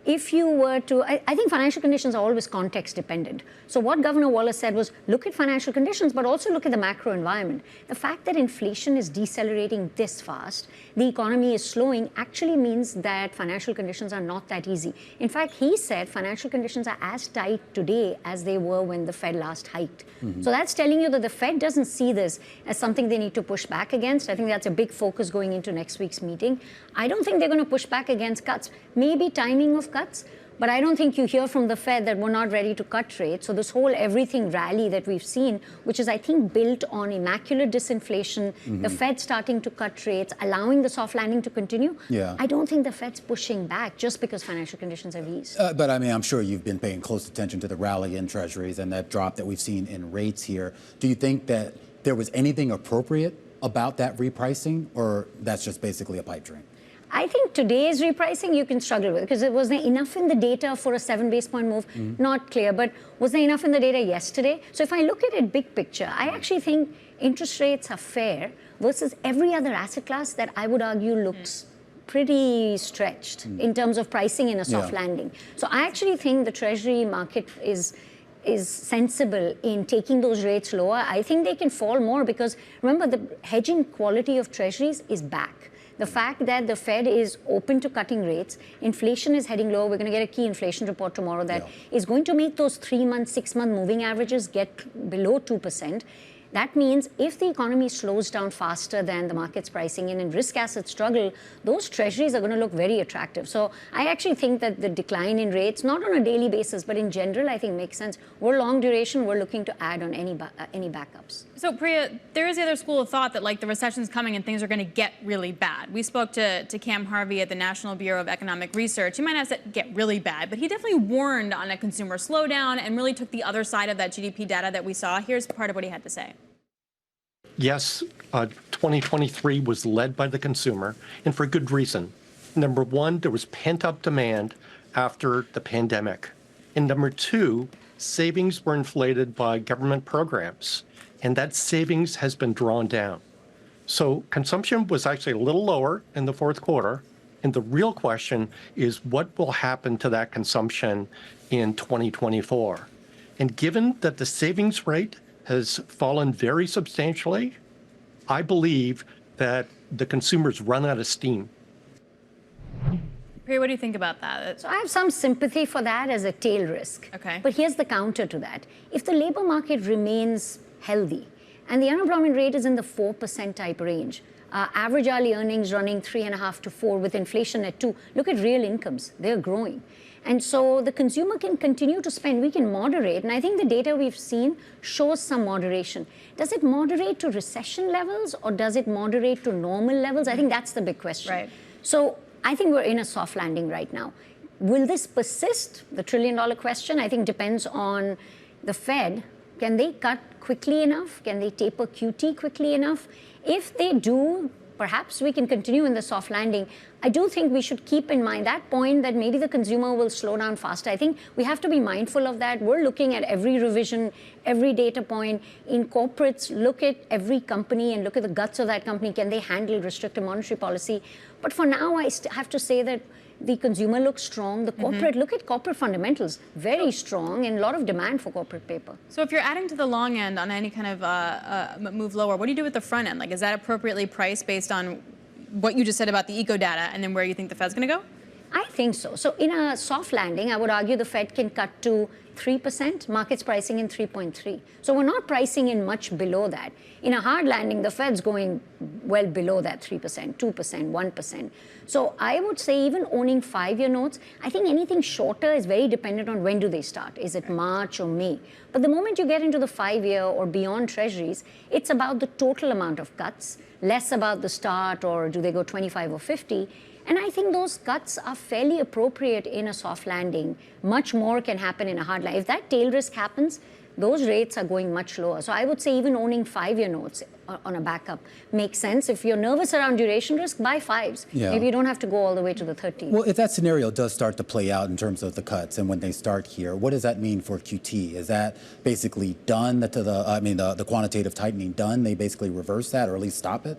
Speaker 9: if you were to, I think financial conditions are always context dependent. So what Governor Waller said was look at financial conditions, but also look at the macro environment. The fact that inflation is decelerating this fast, the economy is slowing, actually means that financial conditions are not that easy. In fact, he said financial conditions are as tight today as they were when the Fed last hiked. So that's telling you that the Fed doesn't see this as something they need to push back against. I think that's a big focus going into next week's meeting. I don't think they're going to push back against cuts. Maybe timing of cuts, but I don't think you hear from the Fed that we're not ready to cut rates. So this whole everything rally that we've seen, which is I think built on immaculate disinflation, the Fed starting to cut rates, allowing the soft landing to continue.
Speaker 1: Yeah.
Speaker 9: I don't think the Fed's pushing back just because financial conditions have eased.
Speaker 1: But I mean, I'm sure you've been paying close attention to the rally in treasuries and that drop that we've seen in rates here. Do you think that there was anything appropriate about that repricing, or that's just basically a pipe dream?
Speaker 9: I think today's repricing you can struggle with because was there enough in the data for a 7 basis point move? Not clear, but was there enough in the data yesterday? So if I look at it big picture, I actually think interest rates are fair versus every other asset class that I would argue looks pretty stretched in terms of pricing in a soft landing. So I actually think the treasury market is sensible in taking those rates lower. I think they can fall more because remember the hedging quality of treasuries is back. The fact that the Fed is open to cutting rates, inflation is heading lower. We're going to get a key inflation report tomorrow that is going to make those 3-month, 6-month moving averages get below 2%. That means if the economy slows down faster than the market's pricing in and risk assets struggle, those treasuries are going to look very attractive. So I actually think that the decline in rates, not on a daily basis, but in general, I think makes sense. We're long duration. We're looking to add on any backups.
Speaker 2: So Priya, there is the other school of thought that like the recession's coming and things are going to get really bad. We spoke to Cam Harvey at the National Bureau of Economic Research. He might not have said get really bad, but he definitely warned on a consumer slowdown and really took the other side of that GDP data that we saw. Here's part of what he had to say.
Speaker 3: Yes, 2023 was led by the consumer, and for good reason. Number one, there was pent-up demand after the pandemic. And number two, savings were inflated by government programs, and that savings has been drawn down. So consumption was actually a little lower in the fourth quarter, and the real question is what will happen to that consumption in 2024? And given that the savings rate has fallen very substantially, I believe that the consumers run out of steam.
Speaker 2: Priya, what do you think about that?
Speaker 9: So I have some sympathy for that as a tail risk.
Speaker 2: Okay.
Speaker 9: But here's the counter to that. If the labor market remains healthy and the unemployment rate is in the 4% type range, average hourly earnings running 3.5 to 4 with inflation at 2, look at real incomes, they're growing. And so the consumer can continue to spend, we can moderate. And I think the data we've seen shows some moderation. Does it moderate to recession levels or does it moderate to normal levels? I think that's the big question.
Speaker 2: Right.
Speaker 9: So I think we're in a soft landing right now. Will this persist? The trillion-dollar question, I think, depends on the Fed. Can they cut quickly enough? Can they taper QT quickly enough? If they do, perhaps we can continue in the soft landing. I do think we should keep in mind that point that maybe the consumer will slow down faster. I think we have to be mindful of that. We're looking at every revision, every data point. In corporates, look at every company and look at the guts of that company. Can they handle restrictive monetary policy? But for now, I have to say that the consumer looks strong. The corporate, look at corporate fundamentals, very strong and a lot of demand for corporate paper.
Speaker 2: So if you're adding to the long end on any kind of move lower, what do you do with the front end? Like, is that appropriately priced based on what you just said about the eco data and then where you think the Fed's going to go?
Speaker 9: I think so. So in a soft landing, I would argue the Fed can cut to 3%, market's pricing in 3.3. So we're not pricing in much below that. In a hard landing, the Fed's going well below that 3%, 2%, 1%. So I would say even owning 5-year notes, I think anything shorter is very dependent on when do they start. Is it March or May? But the moment you get into the 5-year or beyond treasuries, it's about the total amount of cuts, less about the start or do they go 25 or 50. And I think those cuts are fairly appropriate in a soft landing. Much more can happen in a hard landing. If that tail risk happens, those rates are going much lower. So I would say even owning 5-year notes on a backup makes sense. If you're nervous around duration risk, buy 5s.
Speaker 1: Yeah.
Speaker 9: Maybe you don't have to go all the way to the 30s.
Speaker 1: Well, if that scenario does start to play out in terms of the cuts and when they start here, what does that mean for QT? Is that basically done? The quantitative tightening done? They basically reverse that or at least stop it?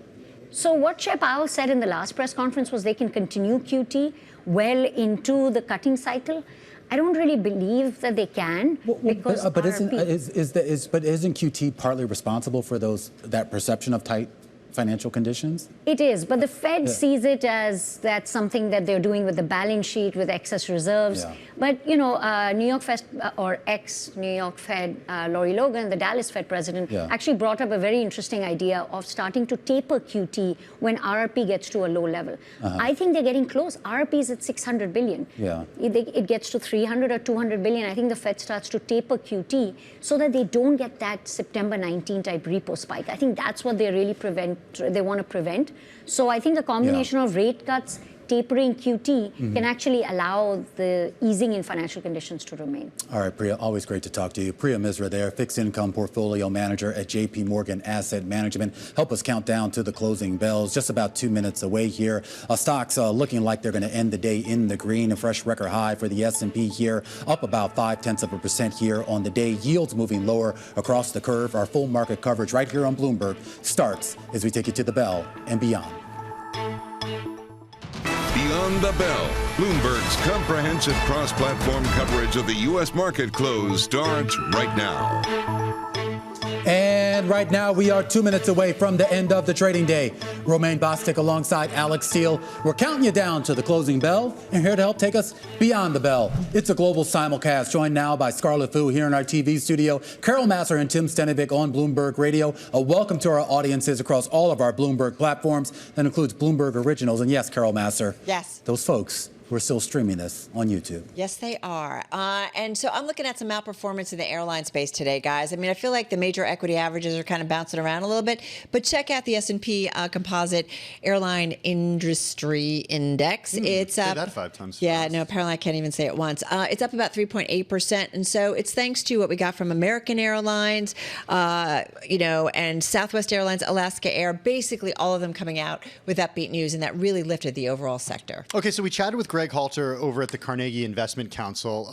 Speaker 9: So what Chair Powell said in the last press conference was they can continue QT well into the cutting cycle. I don't really believe that they can because
Speaker 1: but isn't QT partly responsible for that perception of tight financial conditions?
Speaker 9: It is, but the Fed sees it as that's something that they're doing with the balance sheet, with excess reserves.
Speaker 1: Yeah.
Speaker 9: But, New York Fed, or ex-New York Fed, Lori Logan, the Dallas Fed president, actually brought up a very interesting idea of starting to taper QT when RRP gets to a low level. I think they're getting close. RRP is at $600 billion.
Speaker 1: Yeah.
Speaker 9: It gets to 300 or 200 billion. I think the Fed starts to taper QT so that they don't get that September 19 type repo spike. I think that's what they really want to prevent. So I think a combination of rate cuts, tapering QT can actually allow the easing in financial conditions to remain.
Speaker 1: All right, Priya, always great to talk to you. Priya Misra there, fixed income portfolio manager at JP Morgan Asset Management. Help us count down to the closing bells. Just about 2 minutes away here. Stocks looking like they're going to end the day in the green. A fresh record high for the S&P here, up about 0.5% here on the day. Yields moving lower across the curve. Our full market coverage right here on Bloomberg starts as we take you to the bell and beyond.
Speaker 10: Beyond the Bell, Bloomberg's comprehensive cross-platform coverage of the U.S. market close starts right now.
Speaker 1: And And right now, we are 2 minutes away from the end of the trading day. Romaine Bostick alongside Alex Steele. We're counting you down to the closing bell, and here to help take us beyond the bell. It's a global simulcast, joined now by Scarlett Fu here in our TV studio, Carol Massar and Tim Stenivik on Bloomberg Radio. A welcome to our audiences across all of our Bloomberg platforms. That includes Bloomberg Originals. And yes, Carol Massar.
Speaker 11: Yes.
Speaker 1: Those folks who are still streaming this on YouTube.
Speaker 11: Yes, they are. And so I'm looking at some outperformance in the airline space today, guys. I mean, I feel like the major equity averages are kind of bouncing around a little bit, but check out the S&P Composite Airline Industry Index. It's up.
Speaker 12: Say that 5 times.
Speaker 11: Yeah, no, apparently I can't even say it once. It's up about 3.8%. And so it's thanks to what we got from American Airlines, and Southwest Airlines, Alaska Air, basically all of them coming out with upbeat news, and that really lifted the overall sector.
Speaker 12: Okay, so we chatted with Greg Halter over at the Carnegie Investment Council.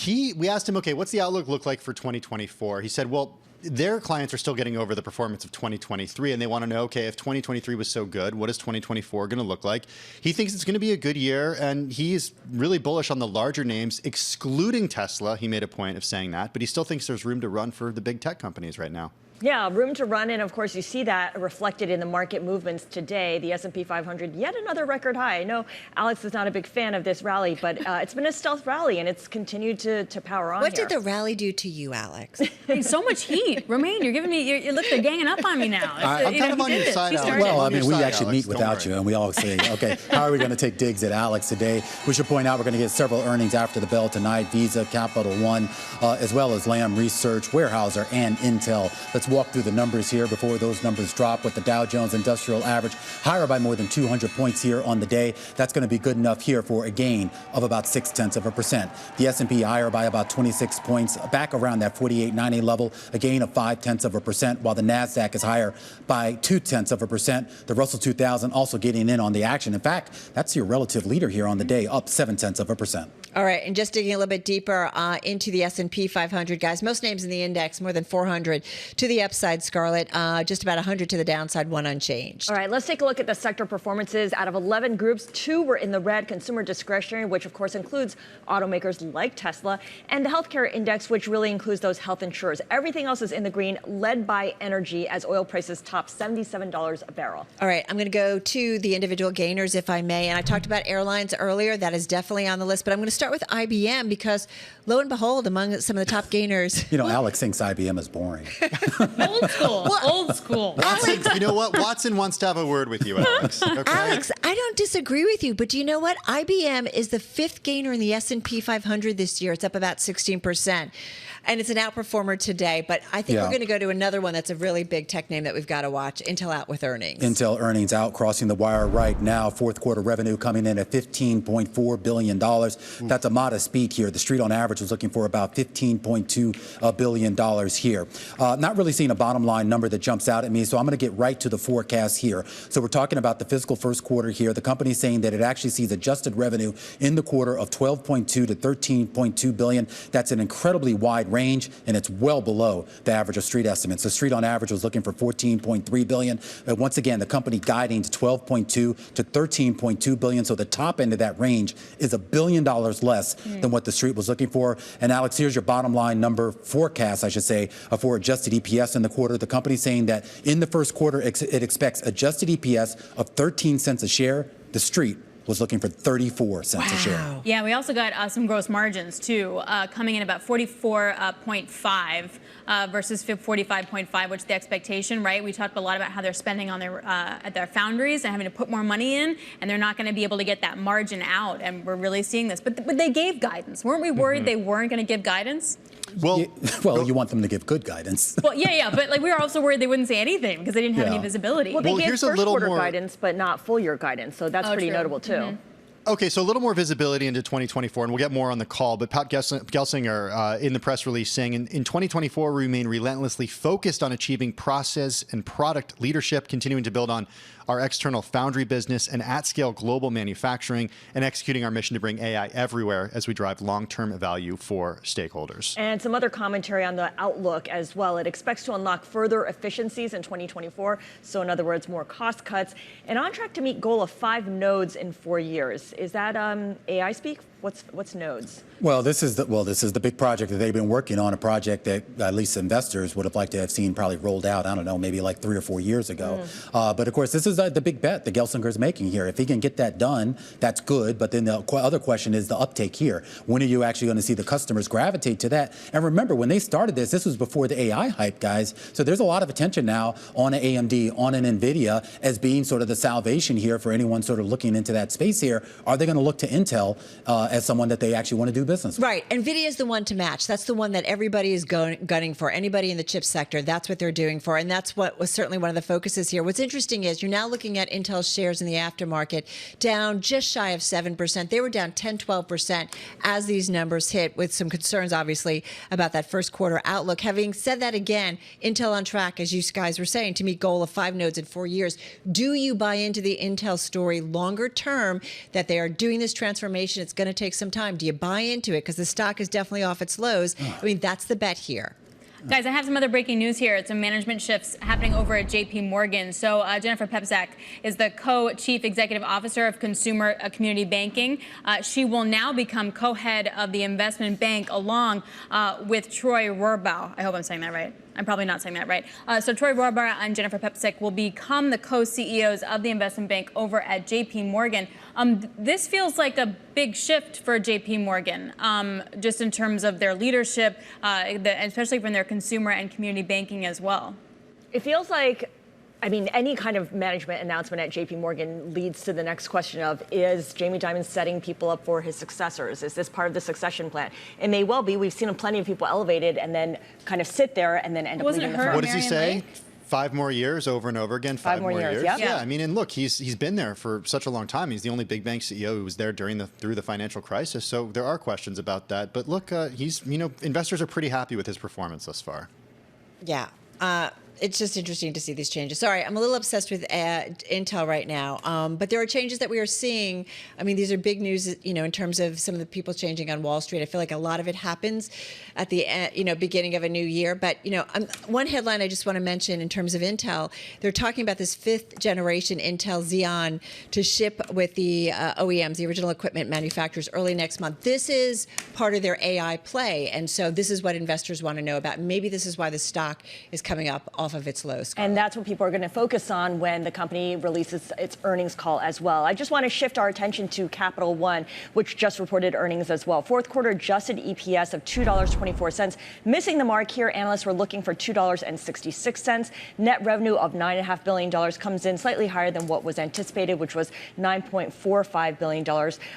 Speaker 12: We asked him, okay, what's the outlook look like for 2024? He said, well, their clients are still getting over the performance of 2023, and they want to know, okay, if 2023 was so good, what is 2024 going to look like? He thinks it's going to be a good year, and he's really bullish on the larger names, excluding Tesla. He made a point of saying that, but he still thinks there's room to run for the big tech companies right now.
Speaker 13: Yeah, room to run, and of course you see that reflected in the market movements today. The S&P 500, yet another record high. I know Alex is not a big fan of this rally, but it's been a stealth rally, and it's continued to power on.
Speaker 11: What did the rally do to you, Alex?
Speaker 2: So much heat. Romaine, you're giving me, look, they're ganging up on me now.
Speaker 12: I'm kind of on your side, Alex.
Speaker 1: Well, I mean, we actually meet without you, and we all say, okay, how are we going to take digs at Alex today? We should point out we're going to get several earnings after the bell tonight: Visa, Capital One, as well as Lam Research, Weyerhaeuser, and Intel. Let's walk through the numbers here before those numbers drop, with the Dow Jones Industrial Average higher by more than 200 points here on the day. That's going to be good enough here for a gain of about 0.6%. The S&P higher by about 26 points, back around that 48.90 level, a gain of 0.5%, while the NASDAQ is higher by 0.2%. The Russell 2000 also getting in on the action. In fact, that's your relative leader here on the day, up 0.7%.
Speaker 11: All right, and just digging a little bit deeper into the S&P 500, guys, most names in the index, more than 400 to the upside, Scarlett, just about 100 to the downside, 1 unchanged.
Speaker 13: All right, let's take a look at the sector performances. Out of 11 groups, 2 were in the red: consumer discretionary, which of course includes automakers like Tesla, and the healthcare index, which really includes those health insurers. Everything else is in the green, led by energy, as oil prices top $77 a barrel.
Speaker 11: All right, I'm going to go to the individual gainers, if I may. And I talked about airlines earlier. That is definitely on the list. But I'm going to start with IBM because, lo and behold, among some of the top gainers.
Speaker 1: You know, Alex thinks IBM is boring.
Speaker 2: Old school. Old school.
Speaker 12: Watson, you know what? Watson wants to have a word with you, Alex. Okay?
Speaker 11: Alex, I don't disagree with you, but do you know what? IBM is the 5th gainer in the S&P 500 this year. It's up about 16%. And it's an outperformer today, but I think we're going to go to another one that's a really big tech name that we've got to watch. Intel out with earnings.
Speaker 1: Intel earnings out, crossing the wire right now. Fourth quarter revenue coming in at $15.4 billion. That's a modest beat here. The street on average was looking for about $15.2 billion here. Not really seeing a bottom line number that jumps out at me, so I'm going to get right to the forecast here. So we're talking about the fiscal first quarter here. The company's saying that it actually sees adjusted revenue in the quarter of $12.2 to $13.2 billion. That's an incredibly wide range, and it's well below the average of street estimates. The street on average was looking for $14.3 billion. Once again, the company guiding to $12.2 to $13.2 billion. So the top end of that range is $1 billion less than what the street was looking for. And Alex, here's your bottom line number forecast, I should say, for adjusted EPS in the quarter. The company's saying that in the first quarter, it expects adjusted EPS of 13 cents a share. The street was looking for 34 cents a share.
Speaker 2: Yeah, we also got some gross margins, too, coming in about 44.5 versus 45.5, which is the expectation, right? We talked a lot about how they're spending on their at their foundries and having to put more money in, and they're not going to be able to get that margin out, and we're really seeing this. But they gave guidance. Weren't we worried they weren't going to give guidance?
Speaker 1: Well, you want them to give good guidance.
Speaker 2: Well, yeah, but like we were also worried they wouldn't say anything because they didn't have any visibility.
Speaker 13: Well, they gave first quarter guidance, but not full year guidance, so that's pretty notable too.
Speaker 12: Okay, so a little more visibility into 2024, and we'll get more on the call. But Pat Gelsinger in the press release saying in 2024, we remain relentlessly focused on achieving process and product leadership, continuing to build on our external foundry business and at-scale global manufacturing, and executing our mission to bring AI everywhere as we drive long-term value for stakeholders.
Speaker 13: And some other commentary on the outlook as well. It expects to unlock further efficiencies in 2024. So in other words, more cost cuts, and on track to meet goal of 5 nodes in 4 years. Is that AI speak What's nodes?
Speaker 1: Well, this is the big project that they've been working on, a project that at least investors would have liked to have seen probably rolled out, I don't know, maybe like 3 or 4 years ago. But of course, this is the big bet that Gelsinger's making here. If he can get that done, that's good. But then the other question is the uptake here. When are you actually going to see the customers gravitate to that? And remember, when they started this was before the AI hype, guys. So there's a lot of attention now on an AMD, on an NVIDIA as being sort of the salvation here for anyone sort of looking into that space here. Are they going to look to Intel as someone that they actually want to do business with?
Speaker 11: Right. NVIDIA is the one to match. That's the one that everybody is gunning for. Anybody in the chip sector, that's what they're doing for. And that's what was certainly one of the focuses here. What's interesting is you're now looking at Intel's shares in the aftermarket down just shy of 7%. They were down 10, 12% as these numbers hit, with some concerns, obviously, about that first quarter outlook. Having said that, again, Intel on track, as you guys were saying, to meet goal of 5 nodes in 4 years. Do you buy into the Intel story longer term that they are doing this transformation? It's going to take some time. Do you buy into it? Because the stock is definitely off its lows. I mean, that's the bet here.
Speaker 2: Guys, I have some other breaking news here. Some management shifts happening over at JP Morgan. So Jennifer Pepczak is the co-chief executive officer of Consumer Community Banking. She will now become co-head of the investment bank along with Troy Rohrbaugh. I hope I'm saying that right. I'm probably not saying that right. So Troy Rohrbaugh and Jennifer Pepczak will become the co-CEOs of the investment bank over at JP Morgan. This feels like a big shift for JP Morgan, just in terms of their leadership, especially from their consumer and community banking as well.
Speaker 13: It feels like, I mean, any kind of management announcement at JP Morgan leads to the next question of, is Jamie Dimon setting people up for his successors? Is this part of the succession plan? It may well be. We've seen plenty of people elevated and then kind of sit there and then end up leaving the firm.
Speaker 12: What does he say? 5 more years over and over again. 5 more years.
Speaker 13: Yep.
Speaker 12: Yeah. I mean, and look, he's been there for such a long time. He's the only big bank CEO who was there through the financial crisis. So there are questions about that. But look, investors are pretty happy with his performance thus far.
Speaker 11: Yeah. It's just interesting to see these changes. Sorry, I'm a little obsessed with Intel right now. But there are changes that we are seeing. I mean, these are big news, in terms of some of the people changing on Wall Street. I feel like a lot of it happens at the beginning of a new year. But, one headline I just want to mention in terms of Intel, they're talking about this 5th generation Intel Xeon to ship with the OEMs, the original equipment manufacturers, early next month. This is part of their AI play. And so this is what investors want to know about. Maybe this is why the stock is coming up off of its lows.
Speaker 13: And that's what people are going to focus on when the company releases its earnings call as well. I just want to shift our attention to Capital One, which just reported earnings as well. Fourth quarter adjusted EPS of $2.24. Missing the mark here, analysts were looking for $2.66. Net revenue of $9.5 billion comes in slightly higher than what was anticipated, which was $9.45 billion.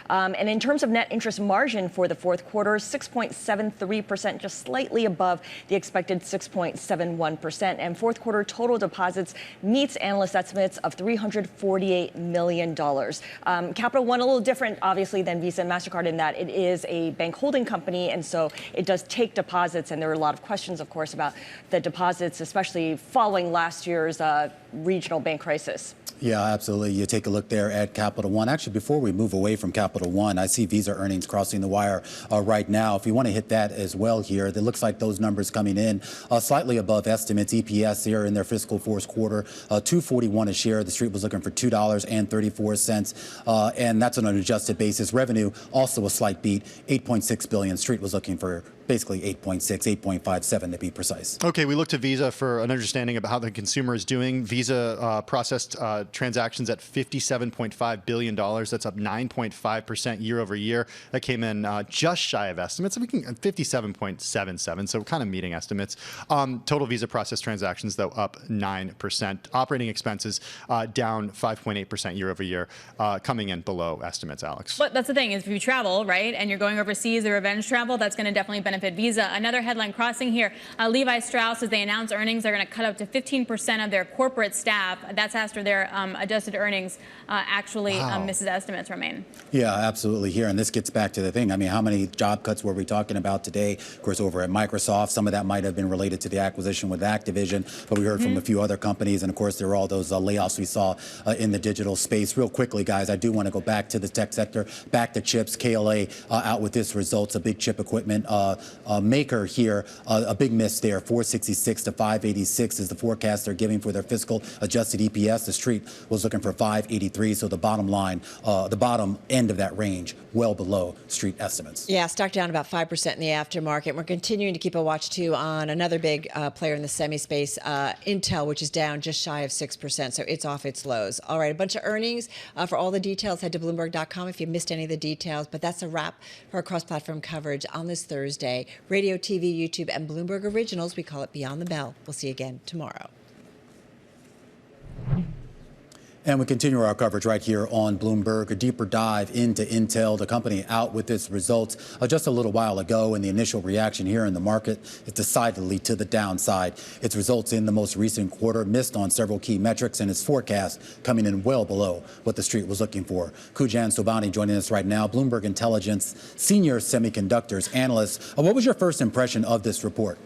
Speaker 13: And in terms of net interest margin for the fourth quarter, 6.73%, just slightly above the expected 6.71%. And fourth quarter total deposits meets analyst estimates of $348 million. Capital One, a little different, obviously, than Visa and MasterCard in that it is a bank holding company, and so it does take deposits. And there are a lot of questions, of course, about the deposits, especially following last year's regional bank crisis.
Speaker 1: Yeah, absolutely. You take a look there at Capital One. Actually, before we move away from Capital One, I see Visa earnings crossing the wire right now. If you want to hit that as well here, it looks like those numbers coming in slightly above estimates. EPS here in their fiscal fourth quarter, $2.41 a share. The street was looking for $2.34, and that's on an adjusted basis. Revenue also a slight beat, $8.6 billion. Street was looking for basically 8.6, 8.57 to be precise.
Speaker 12: Okay, we look to Visa for an understanding about how the consumer is doing. Visa processed transactions at $57.5 billion. That's up 9.5% year over year. That came in just shy of estimates. We can 57.77, so kind of meeting estimates. Total Visa processed transactions, though, up 9%. Operating expenses down 5.8% year over year, coming in below estimates, Alex.
Speaker 2: But that's the thing, is if you travel, right, and you're going overseas, the revenge travel, that's going to definitely benefit Visa. Another headline crossing here, Levi Strauss, as they announce earnings, they're going to cut up to 15% of their corporate staff. That's after their adjusted earnings actually misses estimates, Romain.
Speaker 1: Yeah, absolutely here. And this gets back to the thing. I mean, how many job cuts were we talking about today? Of course, over at Microsoft, some of that might have been related to the acquisition with Activision, but we heard from a few other companies. And of course, there were all those layoffs we saw in the digital space. Real quickly, guys, I do want to go back to the tech sector, back to chips. KLA out with this results, a big chip equipment maker here, a big miss there. 466 to 586 is the forecast they're giving for their fiscal adjusted EPS. The street was looking for 583, so the bottom line, the bottom end of that range, well below street estimates.
Speaker 11: Yeah, stock down about 5% in the aftermarket. We're continuing to keep a watch, too, on another big player in the semi-space, Intel, which is down just shy of 6%, so it's off its lows. All right, a bunch of earnings. For all the details, head to Bloomberg.com if you missed any of the details. But that's a wrap for our cross-platform coverage on this Thursday. Radio, TV, YouTube, and Bloomberg Originals. We call it Beyond the Bell. We'll see you again tomorrow.
Speaker 1: And we continue our coverage right here on Bloomberg. A deeper dive into Intel, the company out with its results just a little while ago, and the initial reaction here in the market is decidedly to the downside. Its results in the most recent quarter missed on several key metrics, and its forecast coming in well below what the street was looking for. Kujan Sobhani joining us right now, Bloomberg Intelligence senior semiconductors analyst. What was your first impression of this report?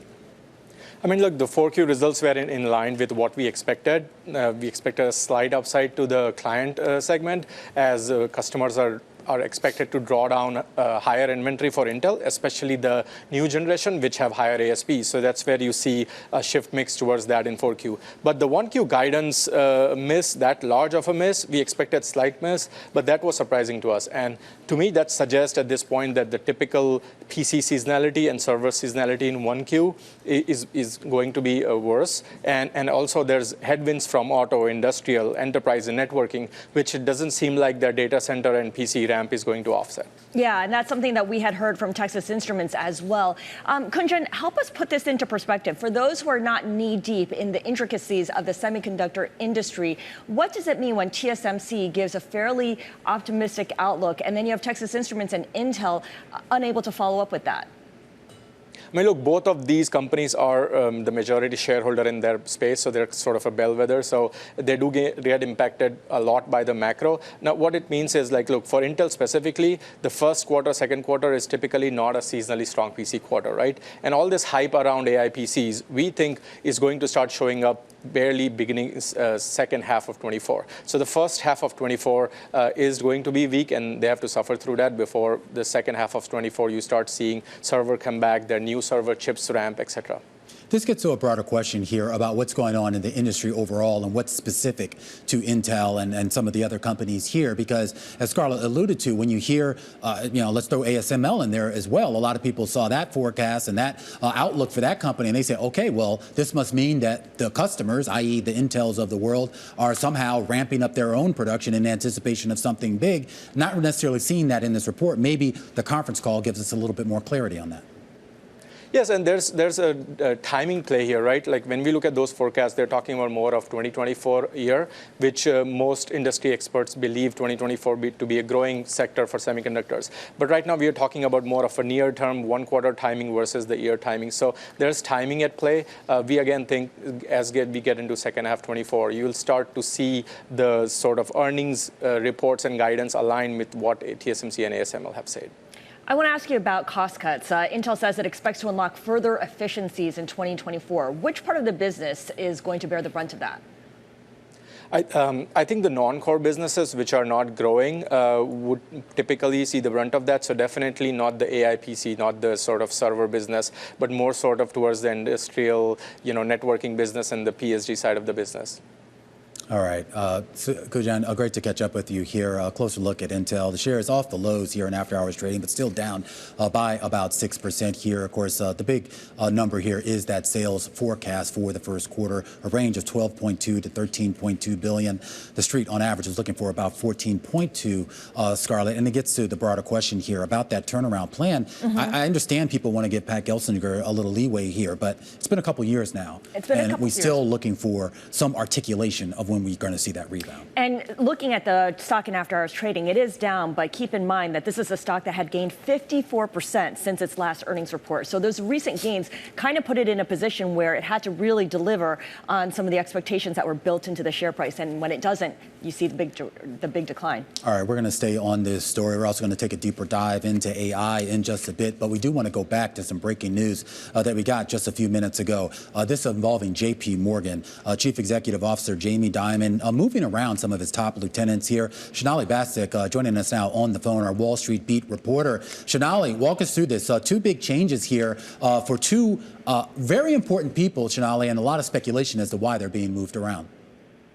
Speaker 14: I mean, look, the 4Q results were in line with what we expected. We expected a slight upside to the client segment as customers are expected to draw down higher inventory for Intel, especially the new generation, which have higher ASPs. So that's where you see a shift mix towards that in 4Q. But the 1Q guidance miss, that large of a miss, we expected slight miss, but that was surprising to us. And to me, that suggests at this point that the typical PC seasonality and server seasonality in 1Q is going to be worse. And also there's headwinds from auto, industrial, enterprise, and networking, which it doesn't seem like their data center and PC ramp is going to offset.
Speaker 13: Yeah, and that's something that we had heard from Texas Instruments as well. Kunjan, help us put this into perspective. For those who are not knee-deep in the intricacies of the semiconductor industry, what does it mean when TSMC gives a fairly optimistic outlook, and then you have Texas Instruments and Intel unable to follow up with that?
Speaker 14: I mean, look, both of these companies are the majority shareholder in their space, so they're sort of a bellwether. So they do get impacted a lot by the macro. Now, what it means is, like, look, for Intel specifically, the first quarter, second quarter is typically not a seasonally strong PC quarter, right? And all this hype around AI PCs, we think, is going to start showing up barely beginning second half of 24. So the first half of 24 is going to be weak, and they have to suffer through that before the second half of 24 you start seeing server come back, their new server chips ramp, etc.
Speaker 1: This gets to a broader question here about what's going on in the industry overall and what's specific to Intel and some of the other companies here, because as Scarlett alluded to, when you hear, let's throw ASML in there as well. A lot of people saw that forecast and that outlook for that company, and they say, okay, well, this must mean that the customers, i.e. the Intels of the world, are somehow ramping up their own production in anticipation of something big. Not necessarily seeing that in this report. Maybe the conference call gives us a little bit more clarity on that.
Speaker 14: Yes, and there's a timing play here, right? Like when we look at those forecasts, they're talking about more of 2024 year, which most industry experts believe 2024 to be a growing sector for semiconductors. But right now we are talking about more of a near-term, one-quarter timing versus the year timing. So there's timing at play. We again think as we get into second half 24, you'll start to see the sort of earnings reports and guidance align with what TSMC and ASML have said.
Speaker 13: I want to ask you about cost cuts. Intel says it expects to unlock further efficiencies in 2024. Which part of the business is going to bear the brunt of that?
Speaker 14: I think the non-core businesses, which are not growing, would typically see the brunt of that. So definitely not the AI PC, not the sort of server business, but more sort of towards the industrial, networking business and the PSG side of the business.
Speaker 1: All right. So, Kujan, great to catch up with you here. A closer look at Intel. The share is off the lows here in after-hours trading, but still down by about 6% here. Of course, the big number here is that sales forecast for the first quarter, a range of 12.2 to 13.2 billion. The street, on average, is looking for about 14.2, Scarlett. And it gets to the broader question here about that turnaround plan. Mm-hmm. I understand people want to give Pat Gelsinger a little leeway here, but it's been a couple years now.
Speaker 13: It's been a couple years.
Speaker 1: And we're still looking for some articulation of when we're going to see that rebound.
Speaker 13: And looking at the stock in after-hours trading, it is down, but keep in mind that this is a stock that had gained 54% since its last earnings report. So those recent gains kind of put it in a position where it had to really deliver on some of the expectations that were built into the share price. And when it doesn't, you see the big decline. All
Speaker 1: right, we're going to stay on this story. We're also going to take a deeper dive into AI in just a bit, but we do want to go back to some breaking news that we got just a few minutes ago. This involving J.P. Morgan. Chief Executive Officer Jamie Dimon Dimon, moving around some of his top lieutenants here. Shonali Basak joining us now on the phone, our Wall Street beat reporter. Shonali, walk us through this. Two big changes here for two very important people, Shonali, and a lot of speculation as to why they're being moved around.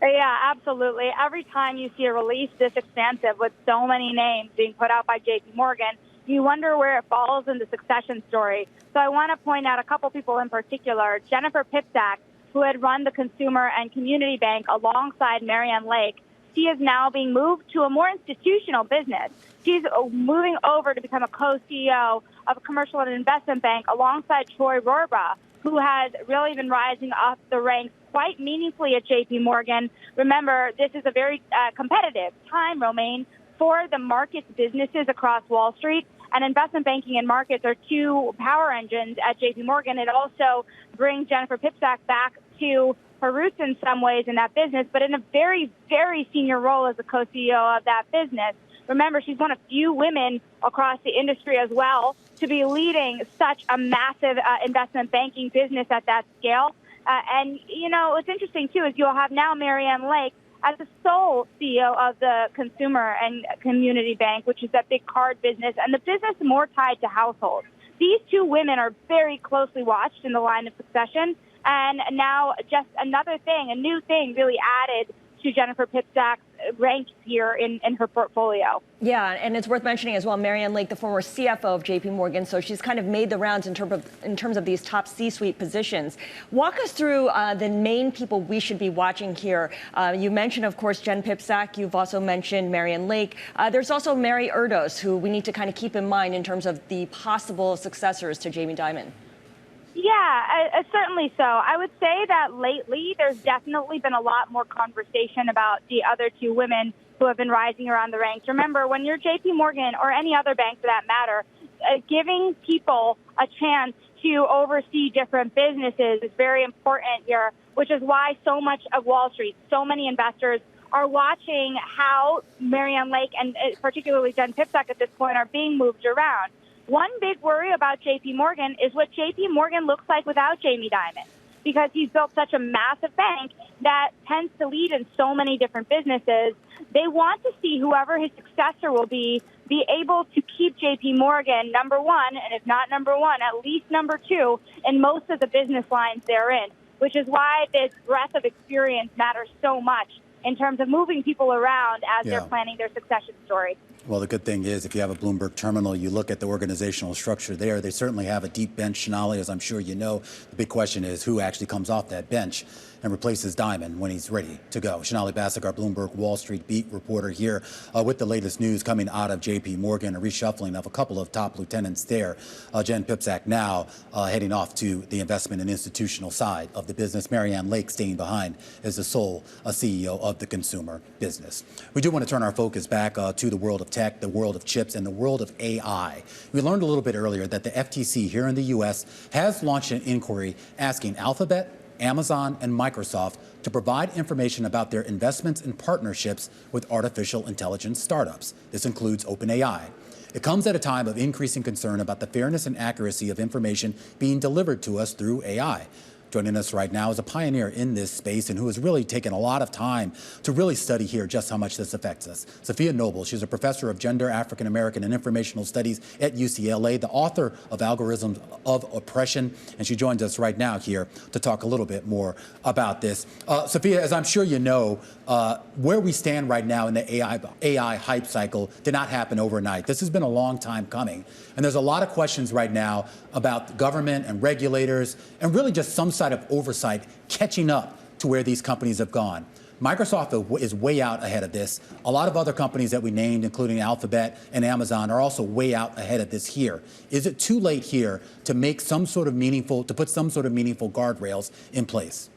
Speaker 15: Yeah, absolutely. Every time you see a release this expansive with so many names being put out by JP Morgan, you wonder where it falls in the succession story. So I want to point out a couple people in particular. Jennifer Pipsack, who had run the Consumer and Community Bank alongside Marianne Lake, she is now being moved to a more institutional business. She's moving over to become a co-CEO of a commercial and investment bank alongside Troy Rorba, who has really been rising up the ranks quite meaningfully at JP Morgan. Remember, this is a very competitive time, Romaine, for the markets businesses across Wall Street. And investment banking and markets are two power engines at JP Morgan. It also brings Jennifer Pipsack back to her roots in some ways in that business, but in a very, very senior role as a co-CEO of that business. Remember, she's one of few women across the industry as well to be leading such a massive investment banking business at that scale. And, you know, what's interesting, too, is you'll have now Marianne Lake as the sole CEO of the Consumer and Community Bank, which is that big card business, and the business more tied to households. These two women are very closely watched in the line of succession. And now just another thing, a new thing really added to Jennifer Pipsack's ranks here in her portfolio.
Speaker 13: Yeah, and it's worth mentioning as well, Marianne Lake, the former CFO of JP Morgan, so she's kind of made the rounds in terms of these top C-suite positions. Walk us through the main people we should be watching here. You mentioned, of course, Jen Pipsack. You've also mentioned Marianne Lake. There's also Mary Erdos, who we need to kind of keep in mind in terms of the possible successors to Jamie Dimon.
Speaker 15: Yeah, certainly so. I would say that lately there's definitely been a lot more conversation about the other two women who have been rising around the ranks. Remember, when you're JP Morgan or any other bank for that matter, giving people a chance to oversee different businesses is very important here, which is why so much of Wall Street, so many investors are watching how Marianne Lake and particularly Jen Pipsack at this point are being moved around. One big worry about JP Morgan is what JP Morgan looks like without Jamie Dimon, because he's built such a massive bank that tends to lead in so many different businesses. They want to see whoever his successor will be able to keep JP Morgan number one, and if not number one, at least number two in most of the business lines they're in, which is why this breadth of experience matters so much in terms of moving people around as they're planning their succession story.
Speaker 1: Well, the good thing is if you have a Bloomberg terminal, you look at the organizational structure there, they certainly have a deep bench, Shonali, as I'm sure you know. The big question is who actually comes off that bench and replaces Dimon when he's ready to go. Shonali Basak, our Bloomberg Wall Street beat reporter here with the latest news coming out of JP Morgan, a reshuffling of a couple of top lieutenants there. Jen Pipsack now heading off to the investment and institutional side of the business. Marianne Lake staying behind as the sole CEO of the consumer business. We do want to turn our focus back to the world of tech, the world of chips, and the world of AI. We learned a little bit earlier that the FTC here in the U.S. has launched an inquiry asking Alphabet, Amazon, and Microsoft to provide information about their investments and partnerships with artificial intelligence startups. This includes OpenAI. It comes at a time of increasing concern about the fairness and accuracy of information being delivered to us through AI. Joining us right now is a pioneer in this space and who has really taken a lot of time to really study here just how much this affects us. Sophia Noble, she's a professor of gender, African American, and informational studies at UCLA, the author of Algorithms of Oppression, and she joins us right now here to talk a little bit more about this. Sophia, as I'm sure you know, where we stand right now in the AI hype cycle did not happen overnight. This has been a long time coming, and there's a lot of questions right now about government and regulators and really just some side of oversight catching up to where these companies have gone. Microsoft is way out ahead of this. A lot of other companies that we named, including Alphabet and Amazon, are also way out ahead of this here. Is it too late here to make some sort of meaningful guardrails in place?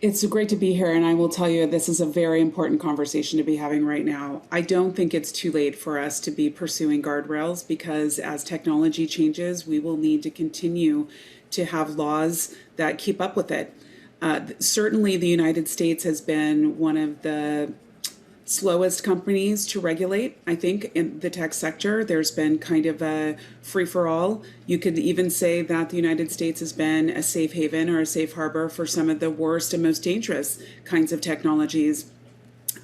Speaker 16: It's great to be here, and I will tell you this is a very important conversation to be having right now. I don't think it's too late for us to be pursuing guardrails because as technology changes, we will need to continue to have laws that keep up with it. Certainly, the United States has been one of the slowest companies to regulate, I think, in the tech sector. There's been kind of a free-for-all. You could even say that the United States has been a safe haven or a safe harbor for some of the worst and most dangerous kinds of technologies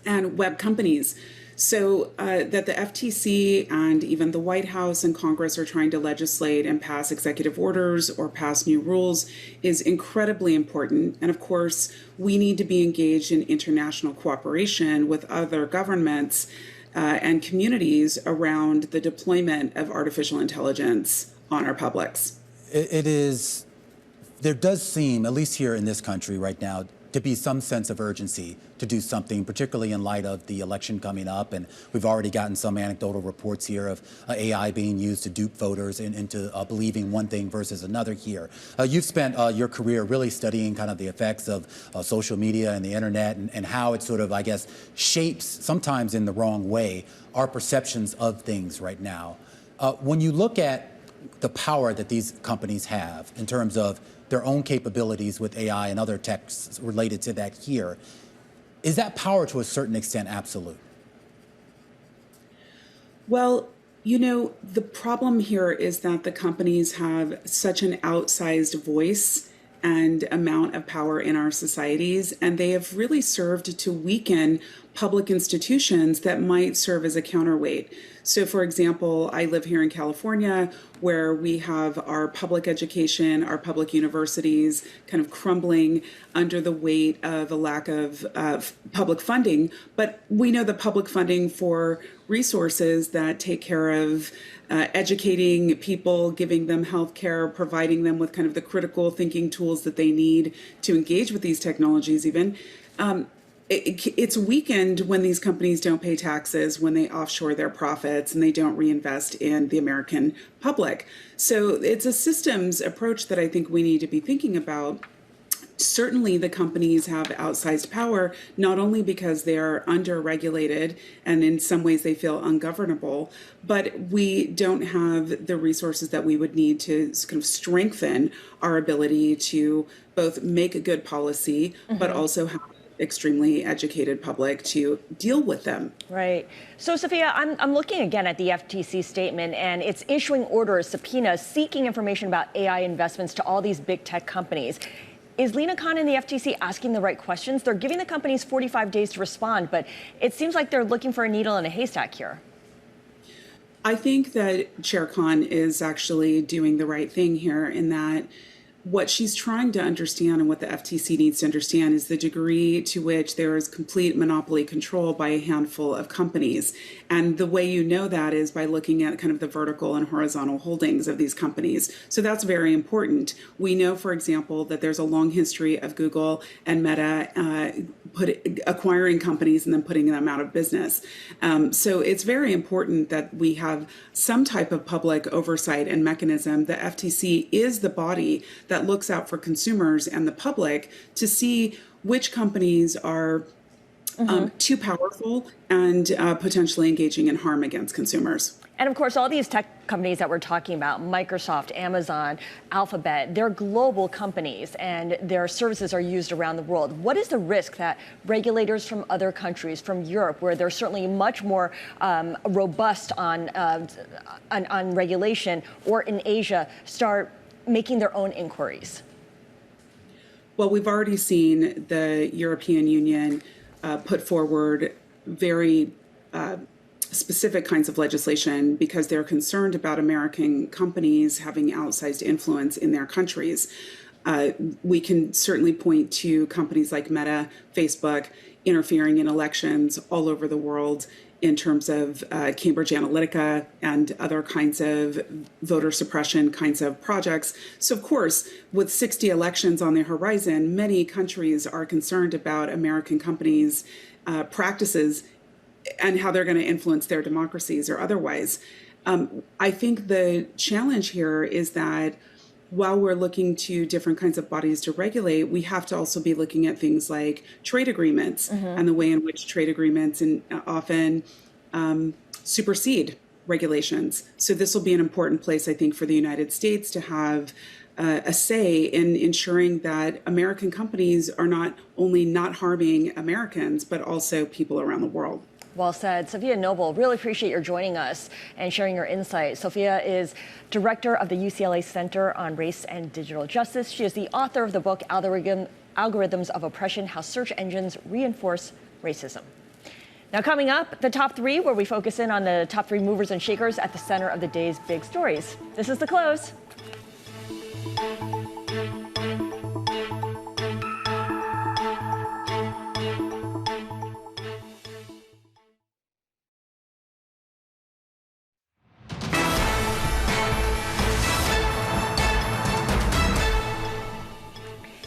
Speaker 16: and web companies. So that the FTC and even the White House and Congress are trying to legislate and pass executive orders or pass new rules is incredibly important. And of course, we need to be engaged in international cooperation with other governments and communities around the deployment of artificial intelligence on our publics.
Speaker 1: There does seem, at least here in this country right now, to be some sense of urgency to do something, particularly in light of the election coming up. And we've already gotten some anecdotal reports here of AI being used to dupe voters into believing one thing versus another here. You've spent your career really studying kind of the effects of social media and the internet and how it sort of, I guess, shapes, sometimes in the wrong way, our perceptions of things right now. When you look at the power that these companies have in terms of their own capabilities with AI and other techs related to that here, is that power to a certain extent absolute?
Speaker 16: Well, you know, the problem here is that the companies have such an outsized voice and amount of power in our societies, and they have really served to weaken public institutions that might serve as a counterweight. So, for example, I live here in California, where we have our public education, our public universities kind of crumbling under the weight of a lack of public funding. But we know the public funding for resources that take care of educating people, giving them health care, providing them with kind of the critical thinking tools that they need to engage with these technologies even. It's weakened when these companies don't pay taxes, when they offshore their profits, and they don't reinvest in the American public. So it's a systems approach that I think we need to be thinking about. Certainly, the companies have outsized power, not only because they are under-regulated and in some ways they feel ungovernable, but we don't have the resources that we would need to kind of strengthen our ability to both make a good policy, but also have extremely educated public to deal with them.
Speaker 13: Right. So, Sophia, I'm looking again at the FTC statement, and it's issuing orders, subpoenas, seeking information about AI investments to all these big tech companies. Is Lina Khan and the FTC asking the right questions? They're giving the companies 45 days to respond, but it seems like they're looking for a needle in a haystack here.
Speaker 16: I think that Chair Khan is actually doing the right thing here in that what she's trying to understand and what the FTC needs to understand is the degree to which there is complete monopoly control by a handful of companies. And the way you know that is by looking at kind of the vertical and horizontal holdings of these companies. So that's very important. We know, for example, that there's a long history of Google and Meta acquiring companies and then putting them out of business. So it's very important that we have some type of public oversight and mechanism. The FTC is the body that looks out for consumers and the public to see which companies are too powerful and potentially engaging in harm against consumers.
Speaker 13: And of course, all these tech companies that we're talking about, Microsoft, Amazon, Alphabet, they're global companies and their services are used around the world. What is the risk that regulators from other countries, from Europe, where they're certainly much more robust on regulation, or in Asia, start making their own inquiries?
Speaker 16: Well, we've already seen the European Union put forward very specific kinds of legislation because they're concerned about American companies having outsized influence in their countries. We can certainly point to companies like Meta, Facebook, interfering in elections all over the world in terms of Cambridge Analytica and other kinds of voter suppression kinds of projects. So, of course, with 60 elections on the horizon, many countries are concerned about American companies' practices and how they're going to influence their democracies or otherwise. I think the challenge here is that while we're looking to different kinds of bodies to regulate, we have to also be looking at things like trade agreements and the way in which trade agreements often supersede regulations. So this will be an important place, I think, for the United States to have a say in ensuring that American companies are not only not harming Americans, but also people around the world.
Speaker 13: Well said. Sophia Noble, really appreciate your joining us and sharing your insight. Sophia is director of the UCLA Center on Race and Digital Justice. She is the author of the book Algorithms of Oppression: How Search Engines Reinforce Racism. Now coming up, the top three, where we focus in on the top three movers and shakers at the center of the day's big stories. This is The Close.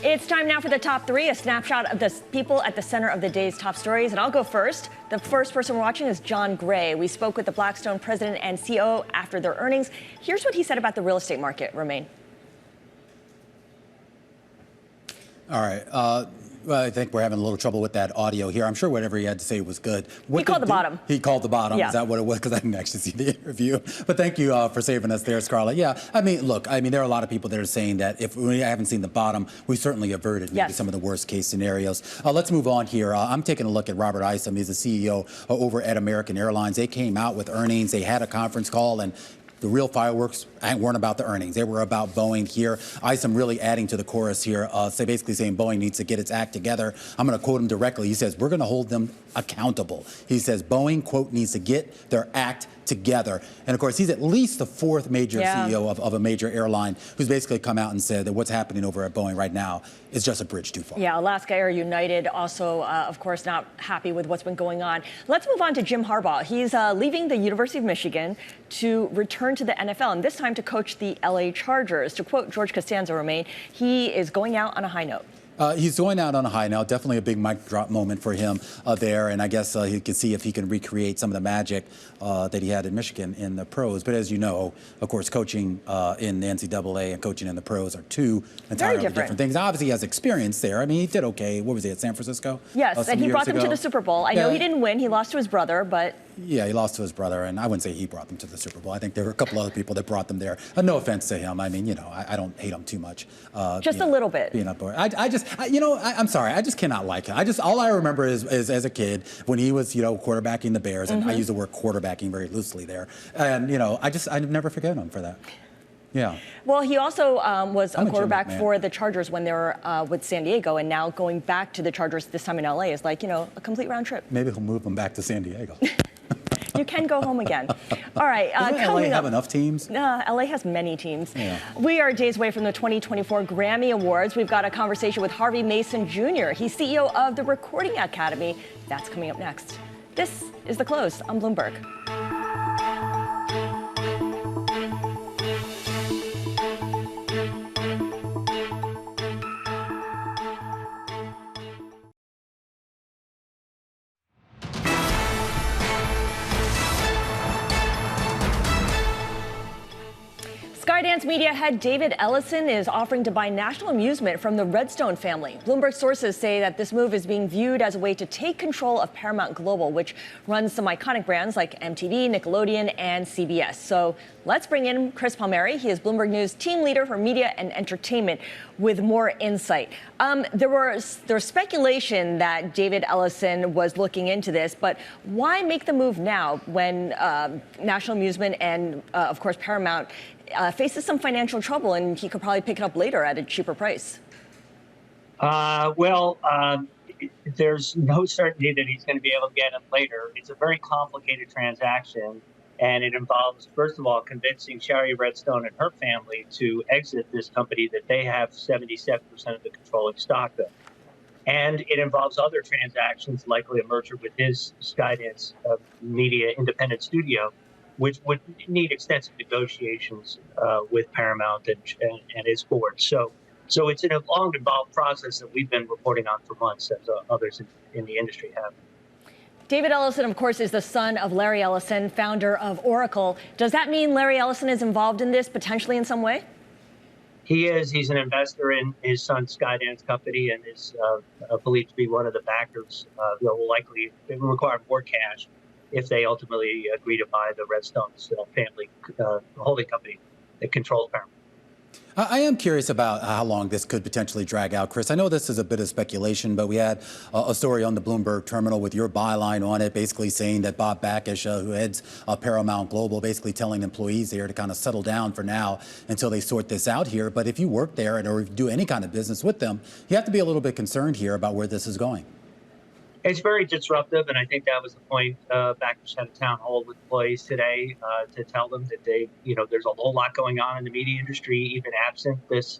Speaker 13: It's time now for the top three, a snapshot of the people at the center of the day's top stories. And I'll go first. The first person we're watching is John Gray. We spoke with the Blackstone president and CEO after their earnings. Here's what he said about the real estate market. Romain.
Speaker 1: All right. Well, I think we're having a little trouble with that audio here. I'm sure whatever he had to say was good.
Speaker 13: He called the bottom.
Speaker 1: He called the bottom.
Speaker 13: Yeah.
Speaker 1: Is that what it was? Because I didn't actually see the interview. But thank you for saving us there, Scarlett. Yeah, I mean, look, there are a lot of people that are saying that if we haven't seen the bottom, we certainly averted maybe some of the worst case scenarios. Let's move on here. I'm taking a look at Robert Isom. He's the CEO over at American Airlines. They came out with earnings. They had a conference call, and the real fireworks weren't about the earnings. They were about Boeing here. Isom really adding to the chorus here, basically saying Boeing needs to get its act together. I'm going to quote him directly. He says, we're going to hold them accountable. He says Boeing, quote, needs to get their act together. And of course, he's at least the fourth major CEO of a major airline who's basically come out and said that what's happening over at Boeing right now is just a bridge too far.
Speaker 13: Yeah, Alaska Air United also, of course, not happy with what's been going on. Let's move on to Jim Harbaugh. He's leaving the University of Michigan to return to the NFL, and this time to coach the LA Chargers. To quote George Costanza, Romain, he is going out on a high note.
Speaker 1: He's going out on a high note. Definitely a big mic drop moment for him there. And I guess he can see if he can recreate some of the magic that he had in Michigan in the pros. But as you know, of course, coaching in the NCAA and coaching in the pros are two entirely different things. Obviously, he has experience there. I mean, he did okay. What was he, at San Francisco?
Speaker 13: Yes, and he brought them to the Super Bowl. I know he didn't win. He lost to his brother, but...
Speaker 1: Yeah, he lost to his brother, and I wouldn't say he brought them to the Super Bowl. I think there were a couple other people that brought them there. No offense to him. I mean, I don't hate him too much.
Speaker 13: Just a little bit.
Speaker 1: I'm sorry. I just cannot like him. All I remember is as a kid when he was, quarterbacking the Bears, and I use the word quarterbacking very loosely there. And, I never forget him for that. Yeah.
Speaker 13: Well, he also was a quarterback for the Chargers when they were with San Diego, and now going back to the Chargers this time in LA is like, a complete round trip.
Speaker 1: Maybe he'll move them back to San Diego.
Speaker 13: You can go home again. All right.
Speaker 1: Doesn't LA have enough teams?
Speaker 13: LA has many teams.
Speaker 1: Yeah.
Speaker 13: We are days away from the 2024 Grammy Awards. We've got a conversation with Harvey Mason Jr. He's CEO of the Recording Academy. That's coming up next. This is The Close on Bloomberg. Skydance Media head David Ellison is offering to buy National Amusement from the Redstone family. Bloomberg sources say that this move is being viewed as a way to take control of Paramount Global, which runs some iconic brands like MTV, Nickelodeon, and CBS. So let's bring in Chris Palmieri. He is Bloomberg News team leader for media and entertainment with more insight. There's speculation that David Ellison was looking into this, but why make the move now when National Amusement and, of course, Paramount faces some financial trouble, and he could probably pick it up later at a cheaper price?
Speaker 17: There's no certainty that he's going to be able to get it later. It's a very complicated transaction, and it involves, first of all, convincing Shari Redstone and her family to exit this company that they have 77% of the controlling stock of. And it involves other transactions, likely a merger with his Skydance Media independent studio, which would need extensive negotiations with Paramount and its board. So it's a long, involved process that we've been reporting on for months, as others in the industry have.
Speaker 13: David Ellison, of course, is the son of Larry Ellison, founder of Oracle. Does that mean Larry Ellison is involved in this potentially in some way?
Speaker 17: He is. He's an investor in his son's Skydance company and is believed to be one of the backers. Will likely require more cash if they ultimately agree to buy the Redstone's family holding company that controls Paramount.
Speaker 1: I am curious about how long this could potentially drag out, Chris. I know this is a bit of speculation, but we had a story on the Bloomberg terminal with your byline on it, basically saying that Bob Bakish, who heads Paramount Global, basically telling employees there to kind of settle down for now until they sort this out here. But if you work there or do any kind of business with them, you have to be a little bit concerned here about where this is going.
Speaker 17: It's very disruptive, and I think that was the point. Bakish had a town hall with employees today to tell them that there's a whole lot going on in the media industry, even absent this,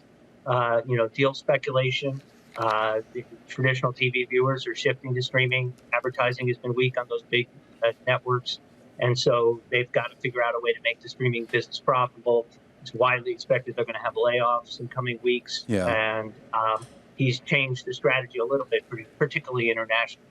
Speaker 17: deal speculation. The traditional TV viewers are shifting to streaming. Advertising has been weak on those big networks, and so they've got to figure out a way to make the streaming business profitable. It's widely expected they're going to have layoffs in coming weeks, and he's changed the strategy a little bit, particularly internationally.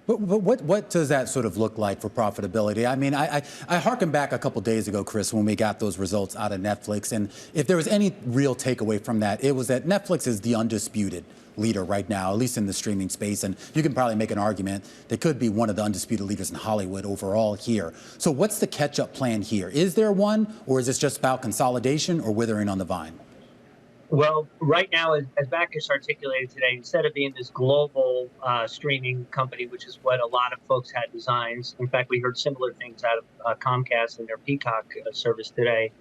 Speaker 1: But what does that sort of look like for profitability? I mean, I harken back a couple days ago, Chris, when we got those results out of Netflix. And if there was any real takeaway from that, it was that Netflix is the undisputed leader right now, at least in the streaming space. And you can probably make an argument they could be one of the undisputed leaders in Hollywood overall here. So what's the catch-up plan here? Is there one, or is this just about consolidation or withering on the vine?
Speaker 17: Well, right now, as Bakish articulated today, instead of being this global streaming company, which is what a lot of folks had designs, in fact, we heard similar things out of Comcast and their Peacock service today,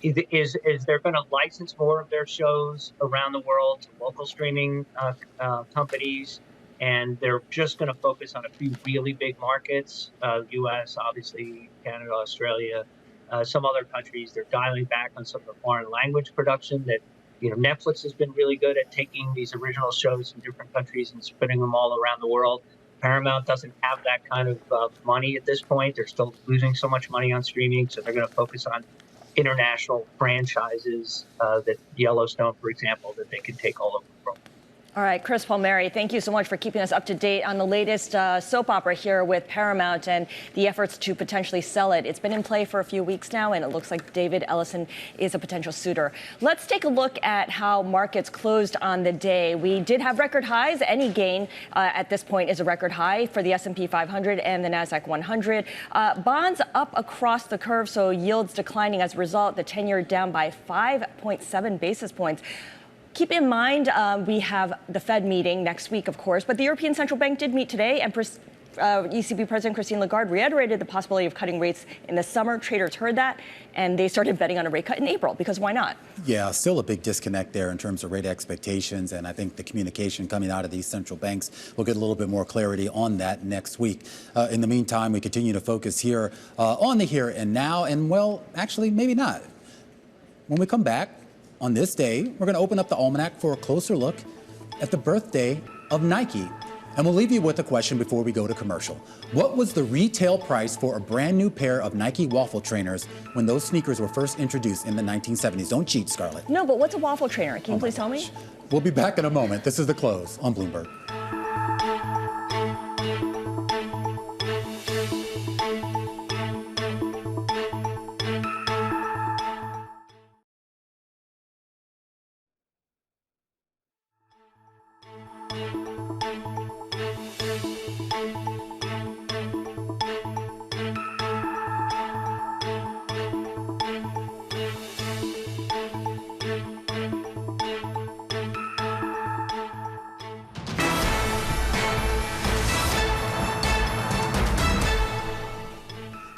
Speaker 17: is they're going to license more of their shows around the world to local streaming companies, and they're just going to focus on a few really big markets, U.S., obviously, Canada, Australia, some other countries. They're dialing back on some of the foreign language production that, Netflix has been really good at taking these original shows from different countries and spreading them all around the world. Paramount doesn't have that kind of money at this point. They're still losing so much money on streaming, so they're going to focus on international franchises, that Yellowstone, for example, that they can take all over the world.
Speaker 13: All right, Chris Palmieri, thank you so much for keeping us up to date on the latest soap opera here with Paramount and the efforts to potentially sell it. It's been in play for a few weeks now, and it looks like David Ellison is a potential suitor. Let's take a look at how markets closed on the day. We did have record highs. Any gain at this point is a record high for the S&P 500 and the NASDAQ 100. Bonds up across the curve, so yields declining as a result. The 10-year down by 5.7 basis points. Keep in mind, we have the Fed meeting next week, of course, but the European Central Bank did meet today, and ECB President Christine Lagarde reiterated the possibility of cutting rates in the summer. Traders heard that, and they started betting on a rate cut in April, because why not? Yeah,
Speaker 1: still a big disconnect there in terms of rate expectations, and I think the communication coming out of these central banks will get a little bit more clarity on that next week. In the meantime, we continue to focus here on the here and now, and well, actually, maybe not. When we come back, on this day, we're going to open up the almanac for a closer look at the birthday of Nike. And we'll leave you with a question before we go to commercial. What was the retail price for a brand new pair of Nike waffle trainers when those sneakers were first introduced in the 1970s? Don't cheat, Scarlett.
Speaker 13: No, but what's a waffle trainer? Can you please tell me?
Speaker 1: We'll be back in a moment. This is The Close on Bloomberg.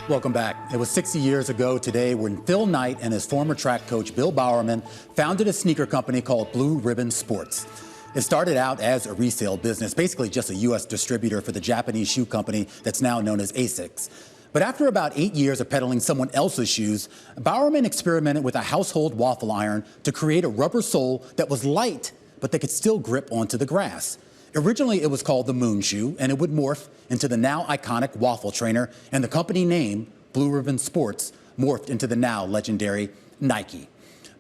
Speaker 1: Welcome back. It was 60 years ago today when Phil Knight and his former track coach Bill Bowerman founded a sneaker company called Blue Ribbon Sports. It started out as a resale business, basically just a U.S. distributor for the Japanese shoe company that's now known as ASICS. But after about 8 years of peddling someone else's shoes, Bowerman experimented with a household waffle iron to create a rubber sole that was light, but that could still grip onto the grass. Originally, it was called the Moon Shoe, and it would morph into the now iconic waffle trainer, and the company name, Blue Ribbon Sports, morphed into the now legendary Nike.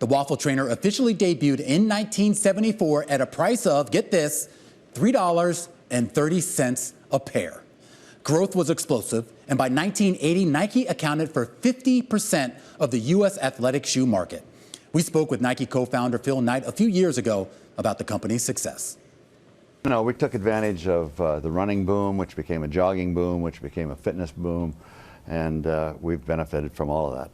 Speaker 1: The waffle trainer officially debuted in 1974 at a price of, get this, $3.30 a pair. Growth was explosive, and by 1980, Nike accounted for 50% of the U.S. athletic shoe market. We spoke with Nike co-founder Phil Knight a few years ago about the company's success.
Speaker 18: We took advantage of the running boom, which became a jogging boom, which became a fitness boom, and we've benefited from all of that.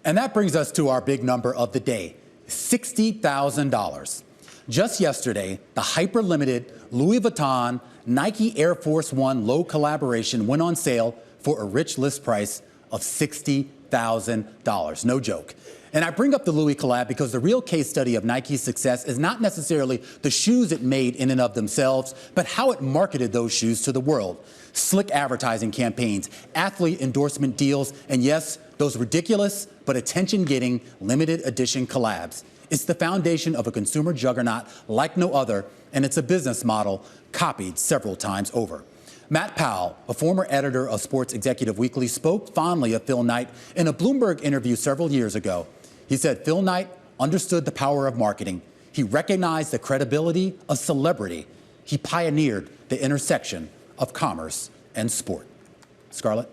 Speaker 1: And that brings us to our big number of the day, $60,000. Just yesterday, the hyper-limited Louis Vuitton Nike Air Force One low collaboration went on sale for a rich list price of $60,000. No joke. And I bring up the Louis collab because the real case study of Nike's success is not necessarily the shoes it made in and of themselves, but how it marketed those shoes to the world. Slick advertising campaigns, athlete endorsement deals, and yes, those ridiculous but attention-getting limited edition collabs. It's the foundation of a consumer juggernaut like no other, and it's a business model copied several times over. Matt Powell, a former editor of Sports Executive Weekly, spoke fondly of Phil Knight in a Bloomberg interview several years ago. He said Phil Knight understood the power of marketing. He recognized the credibility of celebrity. He pioneered the intersection of commerce and sport. Scarlett?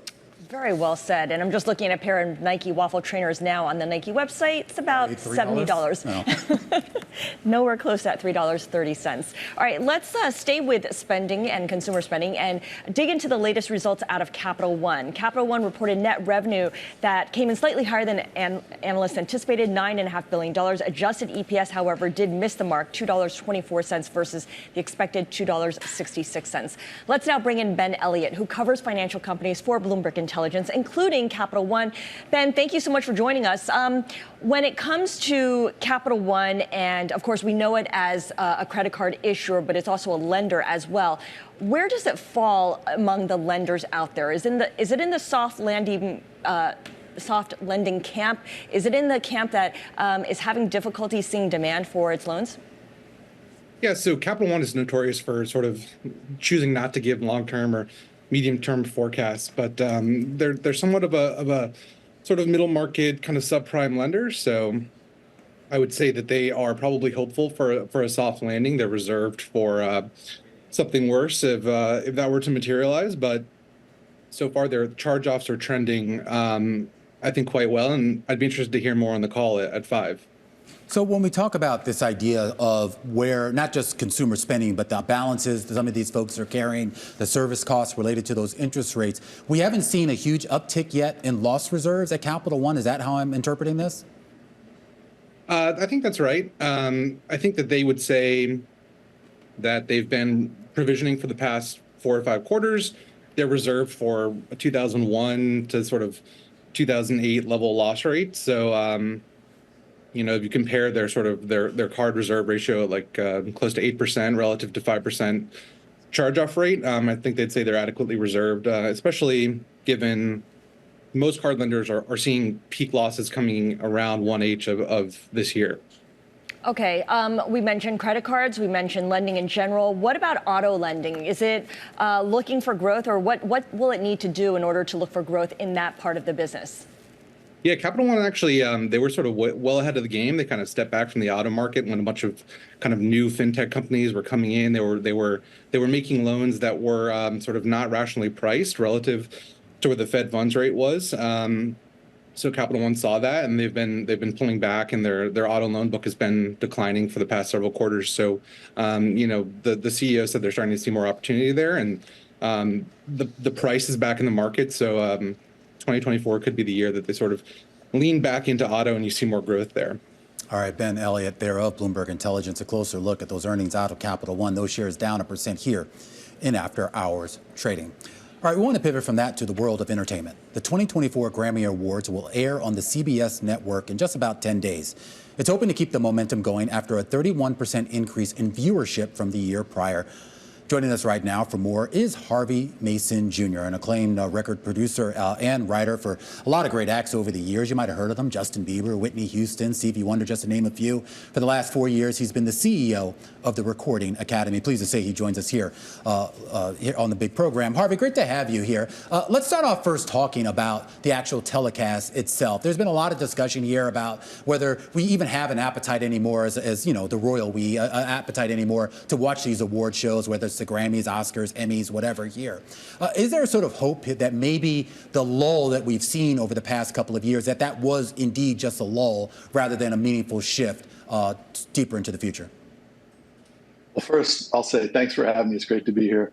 Speaker 13: Very well said. And I'm just looking at a pair of Nike waffle trainers now on the Nike website. It's about $70.
Speaker 1: No.
Speaker 13: Nowhere close to that $3.30. All right, let's stay with spending and consumer spending and dig into the latest results out of Capital One. Capital One reported net revenue that came in slightly higher than analysts anticipated, $9.5 billion. Adjusted EPS, however, did miss the mark, $2.24 versus the expected $2.66. Let's now bring in Ben Elliott, who covers financial companies for Bloomberg Intelligence, including Capital One. Ben, thank you so much for joining us. When it comes to Capital One, and of course we know it as a credit card issuer, but it's also a lender as well, where does it fall among the lenders out there? Is it in the soft lending camp? Is it in the camp that is having difficulty seeing demand for its loans?
Speaker 19: Yeah, so Capital One is notorious for sort of choosing not to give long-term or medium-term forecasts, but they're somewhat of a sort of middle market kind of subprime lender. So I would say that they are probably hopeful for a soft landing. They're reserved for something worse if that were to materialize. But so far, their charge-offs are trending, I think, quite well. And I'd be interested to hear more on the call at 5.
Speaker 1: So when we talk about this idea of where not just consumer spending, but the balances that some of these folks are carrying, the service costs related to those interest rates, we haven't seen a huge uptick yet in loss reserves at Capital One. Is that how I'm interpreting this?
Speaker 19: I think that's right. I think that they would say that they've been provisioning for the past 4 or 5 quarters. They're reserved for a 2001 to sort of 2008 level loss rate. So, if you compare their sort of their card reserve ratio, like close to 8% relative to 5% charge-off rate, I think they'd say they're adequately reserved, especially given most card lenders are seeing peak losses coming around 1H of this year.
Speaker 13: Okay, we mentioned credit cards, we mentioned lending in general. What about auto lending? Is it looking for growth, or what will it need to do in order to look for growth in that part of the business?
Speaker 19: Yeah, Capital One actually, they were sort of well ahead of the game. They kind of stepped back from the auto market when a bunch of kind of new fintech companies were coming in. They were making loans that were sort of not rationally priced relative to where the Fed funds rate was. So Capital One saw that, and they've been pulling back, and their auto loan book has been declining for the past several quarters. So, the CEO said they're starting to see more opportunity there, and the price is back in the market. So. 2024 could be the year that they sort of lean back into auto and you see more growth there.
Speaker 1: All right, Ben Elliott there of Bloomberg Intelligence. A closer look at those earnings out of Capital One. Those shares down 1% here in after hours trading. All right, we want to pivot from that to the world of entertainment. The 2024 Grammy Awards will air on the CBS network in just about 10 days. It's hoping to keep the momentum going after a 31% increase in viewership from the year prior. Joining us right now for more is Harvey Mason Jr., an acclaimed record producer and writer for a lot of great acts over the years. You might have heard of them: Justin Bieber, Whitney Houston, Stevie Wonder, just to name a few. For the last 4 years, he's been the CEO of the Recording Academy. Pleased to say he joins us here on the big program. Harvey, great to have you here. Let's start off first talking about the actual telecast itself. There's been a lot of discussion here about whether we even have an appetite anymore, as you know, the royal we, appetite anymore to watch these award shows, whether it's the Grammys, Oscars, Emmys, whatever here. Is there a sort of hope that maybe the lull that we've seen over the past couple of years, that was indeed just a lull rather than a meaningful shift deeper into the future?
Speaker 20: Well, first, I'll say thanks for having me. It's great to be here.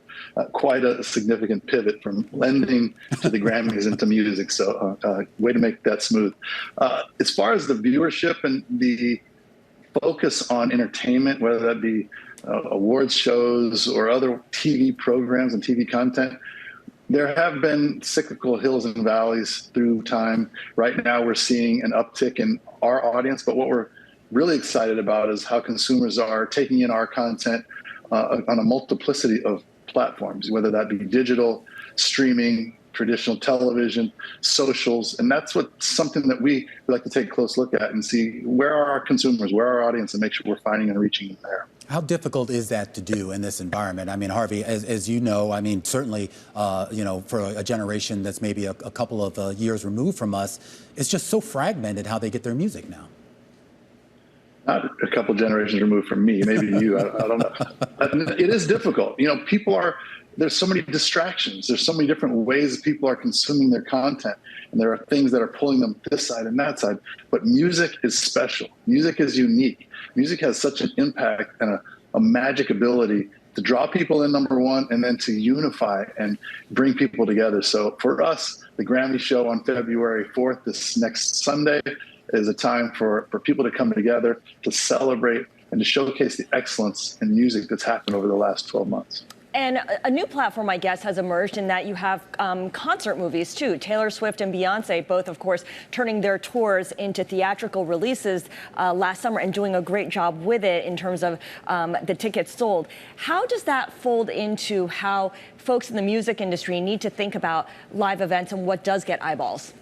Speaker 20: Quite a significant pivot from lending to the Grammys into music. So, way to make that smooth. As far as the viewership and the focus on entertainment, whether that be awards shows or other TV programs and TV content, there have been cyclical hills and valleys through time. Right now, we're seeing an uptick in our audience, but what we're really excited about is how consumers are taking in our content on a multiplicity of platforms, whether that be digital, streaming, traditional television, socials. And that's something that we like to take a close look at and see where are our consumers, where are our audience, and make sure we're finding and reaching them there.
Speaker 1: How difficult is that to do in this environment? I mean, Harvey, as you know, I mean, certainly, for a generation that's maybe a couple of years removed from us, it's just so fragmented how they get their music now.
Speaker 20: Not a couple generations removed from me, maybe you, I don't know. It is difficult. There's so many distractions. There's so many different ways people are consuming their content. And there are things that are pulling them this side and that side. But music is special. Music is unique. Music has such an impact and a magic ability to draw people in, number one, and then to unify and bring people together. So for us, the Grammy show on February 4th, this next Sunday, is a time for people to come together, to celebrate, and to showcase the excellence in music that's happened over the last 12 months.
Speaker 13: And a new platform, I guess, has emerged in that you have concert movies, too. Taylor Swift and Beyonce, both, of course, turning their tours into theatrical releases last summer and doing a great job with it in terms of the tickets sold. How does that fold into how folks in the music industry need to think about live events and what does get eyeballs?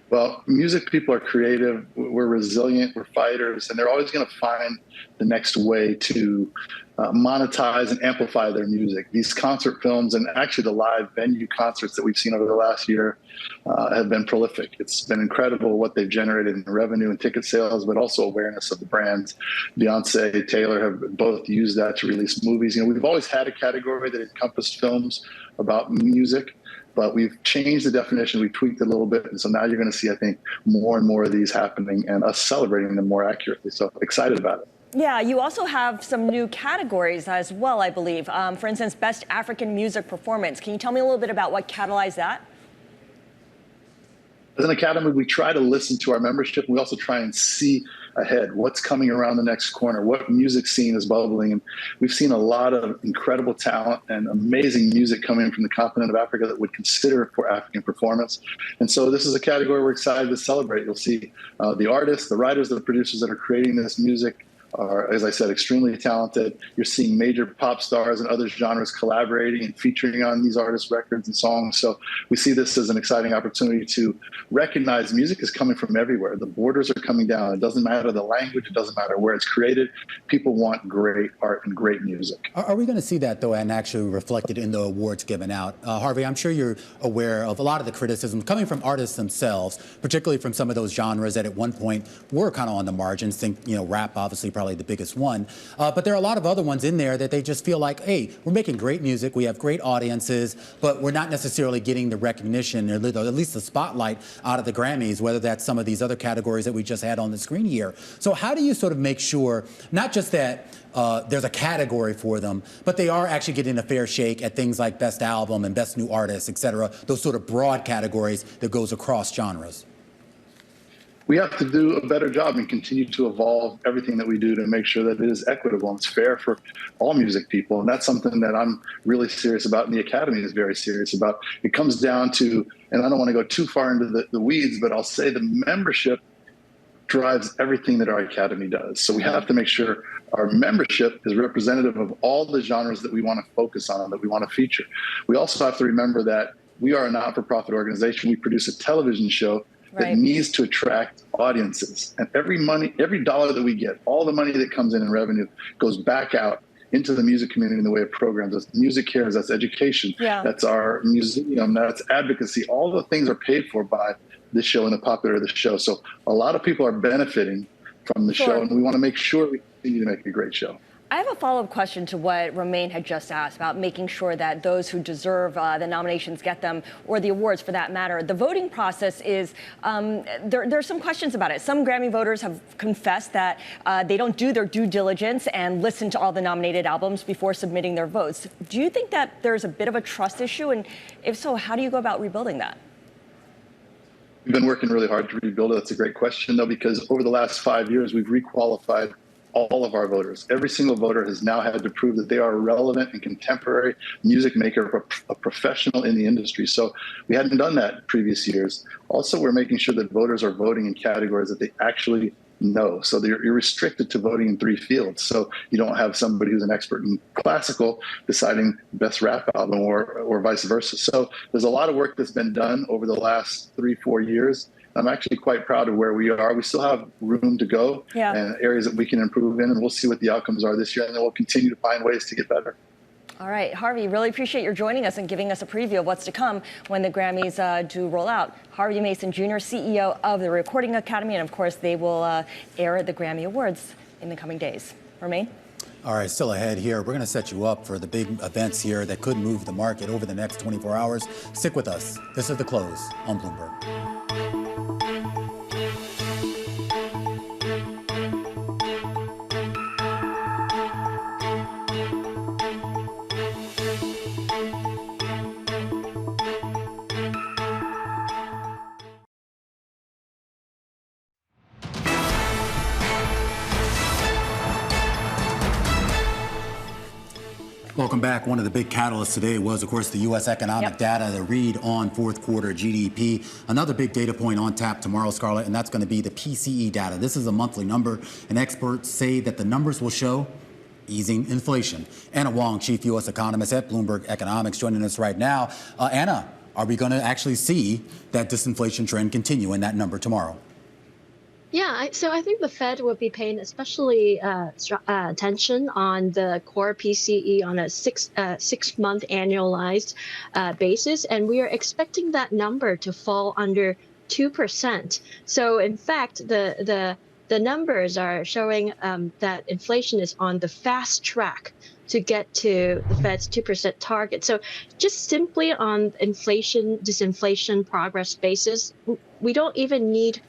Speaker 20: Well, music people are creative, we're resilient, we're fighters, and they're always going to find the next way to monetize and amplify their music. These concert films and actually the live venue concerts that we've seen over the last year have been prolific. It's been incredible what they've generated in revenue and ticket sales, but also awareness of the brands. Beyonce, Taylor have both used that to release movies. We've always had a category that encompassed films about music, but we've changed the definition, we tweaked it a little bit, and so now you're going to see, I think, more and more of these happening and us celebrating them more accurately. So excited about it.
Speaker 13: Yeah, you also have some new categories as well, I believe. For instance, Best African Music Performance. Can you tell me a little bit about what catalyzed that?
Speaker 20: As an academy, we try to listen to our membership. We also try and see ahead what's coming around the next corner, what music scene is bubbling. And we've seen a lot of incredible talent and amazing music coming from the continent of Africa that would consider for African performance. And so this is a category we're excited to celebrate. You'll see the artists, the writers, the producers that are creating this music are, as I said, extremely talented. You're seeing major pop stars and other genres collaborating and featuring on these artists' records and songs. So we see this as an exciting opportunity to recognize music is coming from everywhere. The borders are coming down. It doesn't matter the language. It doesn't matter where it's created. People want great art and great music.
Speaker 1: Are we going to see that, though, and actually reflected in the awards given out? Harvey, I'm sure you're aware of a lot of the criticism coming from artists themselves, particularly from some of those genres that at one point were kind of on the margins. Think, rap, obviously, probably the biggest one. But there are a lot of other ones in there that they just feel like, hey, we're making great music, we have great audiences, but we're not necessarily getting the recognition or at least the spotlight out of the Grammys, whether that's some of these other categories that we just had on the screen here. So how do you sort of make sure, not just that there's a category for them, but they are actually getting a fair shake at things like Best Album and Best New Artist, et cetera, those sort of broad categories that goes across genres?
Speaker 20: We have to do a better job and continue to evolve everything that we do to make sure that it is equitable and it's fair for all music people. And that's something that I'm really serious about, and the Academy is very serious about. It comes down to, and I don't want to go too far into the weeds, but I'll say the membership drives everything that our Academy does. So we have to make sure our membership is representative of all the genres that we want to focus on, that we want to feature. We also have to remember that we are a not-for-profit organization. We produce a television show that needs to attract audiences. And every dollar that we get, all the money that comes in revenue goes back out into the music community in the way of programs. That's Music Cares, that's education, that's our museum, that's advocacy. All the things are paid for by this show and the popularity of the show. So a lot of people are benefiting from the show, and we want to make sure we continue to make a great show.
Speaker 13: I have a follow-up question to what Romain had just asked about making sure that those who deserve the nominations get them, or the awards for that matter. The voting process is, there are some questions about it. Some Grammy voters have confessed that they don't do their due diligence and listen to all the nominated albums before submitting their votes. Do you think that there's a bit of a trust issue? And if so, how do you go about rebuilding that?
Speaker 20: We've been working really hard to rebuild it. That's a great question, though, because over the last 5 years, we've requalified all of our voters. Every single voter has now had to prove that they are a relevant and contemporary music maker, a professional in the industry. So we hadn't done that in previous years. Also, we're making sure that voters are voting in categories that they actually know. So you're restricted to voting in 3 fields. So you don't have somebody who's an expert in classical deciding best rap album or vice versa. So there's a lot of work that's been done over the last 3-4 years. I'm actually quite proud of where we are. We still have room to go and areas that we can improve in, and we'll see what the outcomes are this year, and then we'll continue to find ways to get better.
Speaker 13: All right, Harvey, really appreciate your joining us and giving us a preview of what's to come when the Grammys do roll out. Harvey Mason Jr., CEO of the Recording Academy, and of course they will air the Grammy Awards in the coming days. Romain?
Speaker 1: All right, still ahead here. We're going to set you up for the big events here that could move the market over the next 24 hours. Stick with us. This is The Close on Bloomberg. Welcome back. One of the big catalysts today was, of course, the U.S. economic data, the read on fourth quarter GDP. Another big data point on tap tomorrow, Scarlett, and that's going to be the PCE data. This is a monthly number, and experts say that the numbers will show easing inflation. Anna Wong, chief U.S. economist at Bloomberg Economics, joining us right now. Anna, are we going to actually see that disinflation trend continue in that number tomorrow?
Speaker 21: Yeah, so I think the Fed will be paying especially attention on the core PCE on a six-month annualized basis, and we are expecting that number to fall under 2%. So in fact, the numbers are showing that inflation is on the fast track to get to the Fed's 2% target. So just simply on disinflation progress basis, we don't even need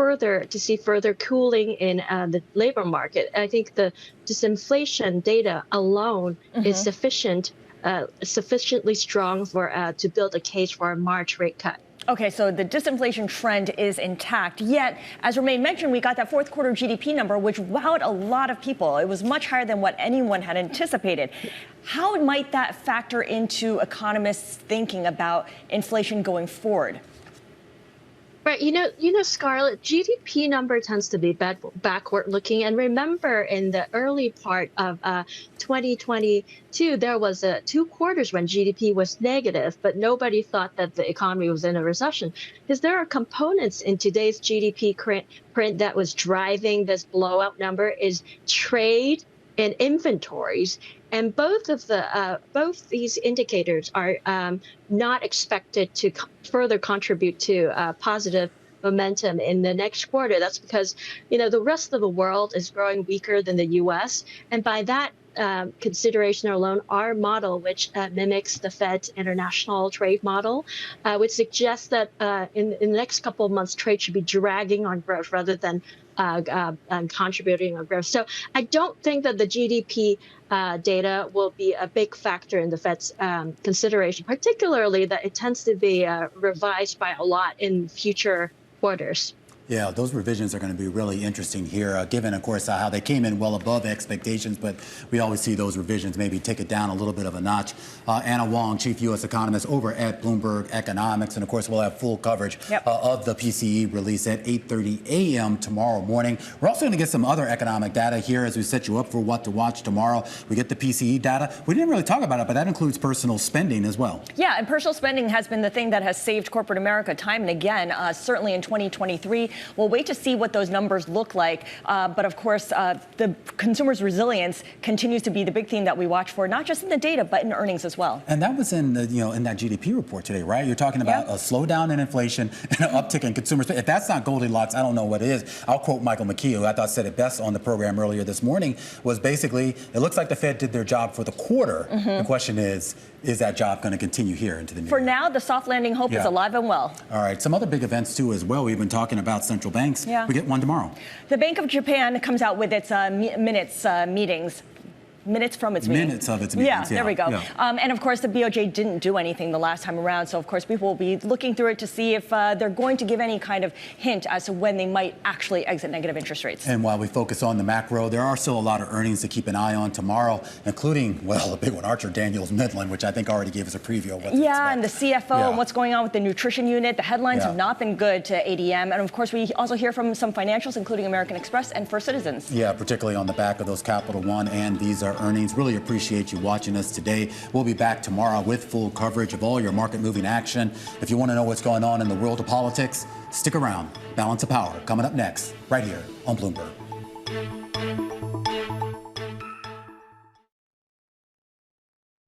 Speaker 21: to see further cooling in the labor market. I think the disinflation data alone is sufficiently strong to build a case for a March rate cut.
Speaker 13: Okay, so the disinflation trend is intact. Yet, as Romain mentioned, we got that fourth quarter GDP number, which wowed a lot of people. It was much higher than what anyone had anticipated. How might that factor into economists' thinking about inflation going forward?
Speaker 21: Right, you know, Scarlett, GDP number tends to be backward looking. And remember, in the early part of 2022, there was 2 quarters when GDP was negative, but nobody thought that the economy was in a recession. Because there are components in today's GDP print that was driving this blowout number is trade and inventories. And both these indicators are not expected to further contribute to positive momentum in the next quarter. That's because, the rest of the world is growing weaker than the U.S. And by that consideration alone, our model, which mimics the Fed's international trade model, which suggests that in the next couple of months, trade should be dragging on growth rather than contributing on growth. So I don't think that the GDP data will be a big factor in the Fed's consideration, particularly that it tends to be revised by a lot in future quarters.
Speaker 1: Yeah, those revisions are going to be really interesting here, given, of course, how they came in well above expectations, but we always see those revisions maybe take it down a little bit of a notch. Anna Wong, chief U.S. economist over at Bloomberg Economics, and of course, we'll have full coverage of the PCE release at 8:30 a.m. tomorrow morning. We're also going to get some other economic data here as we set you up for what to watch tomorrow. We get the PCE data. We didn't really talk about it, but that includes personal spending as well.
Speaker 13: Yeah, and personal spending has been the thing that has saved corporate America time and again, certainly in 2023. We'll wait to see what those numbers look like. But of course, the consumer's resilience continues to be the big theme that we watch for, not just in the data, but in earnings as well.
Speaker 1: And that was in the, in that GDP report today, right? You're talking about a slowdown in inflation and an uptick in consumer spending. If that's not Goldilocks, I don't know what is. I'll quote Michael McKee, who I thought said it best on the program earlier this morning, was basically, it looks like the Fed did their job for the quarter. The question is that job going to continue here into the new
Speaker 13: year? For now, the soft landing hope is alive and well.
Speaker 1: All right. Some other big events, too, as well. We've been talking about central banks. We get one tomorrow.
Speaker 13: The Bank of Japan comes out with its minutes from its meeting.
Speaker 1: Minutes of its meetings.
Speaker 13: Yeah, there we go. And of course, the BOJ didn't do anything the last time around. So of course, people will be looking through it to see if they're going to give any kind of hint as to when they might actually exit negative interest rates.
Speaker 1: And while we focus on the macro, there are still a lot of earnings to keep an eye on tomorrow, including, well, a big one, Archer Daniels Midland, which I think already gave us a preview of what to expect.
Speaker 13: And the CFO and what's going on with the nutrition unit. The headlines have not been good to ADM. And of course, we also hear from some financials, including American Express and First Citizens.
Speaker 1: Yeah, particularly on the back of those Capital One and Visa earnings. Really appreciate you watching us today. We'll be back tomorrow with full coverage of all your market-moving action. If you want to know what's going on in the world of politics, stick around. Balance of Power coming up next, right here on Bloomberg.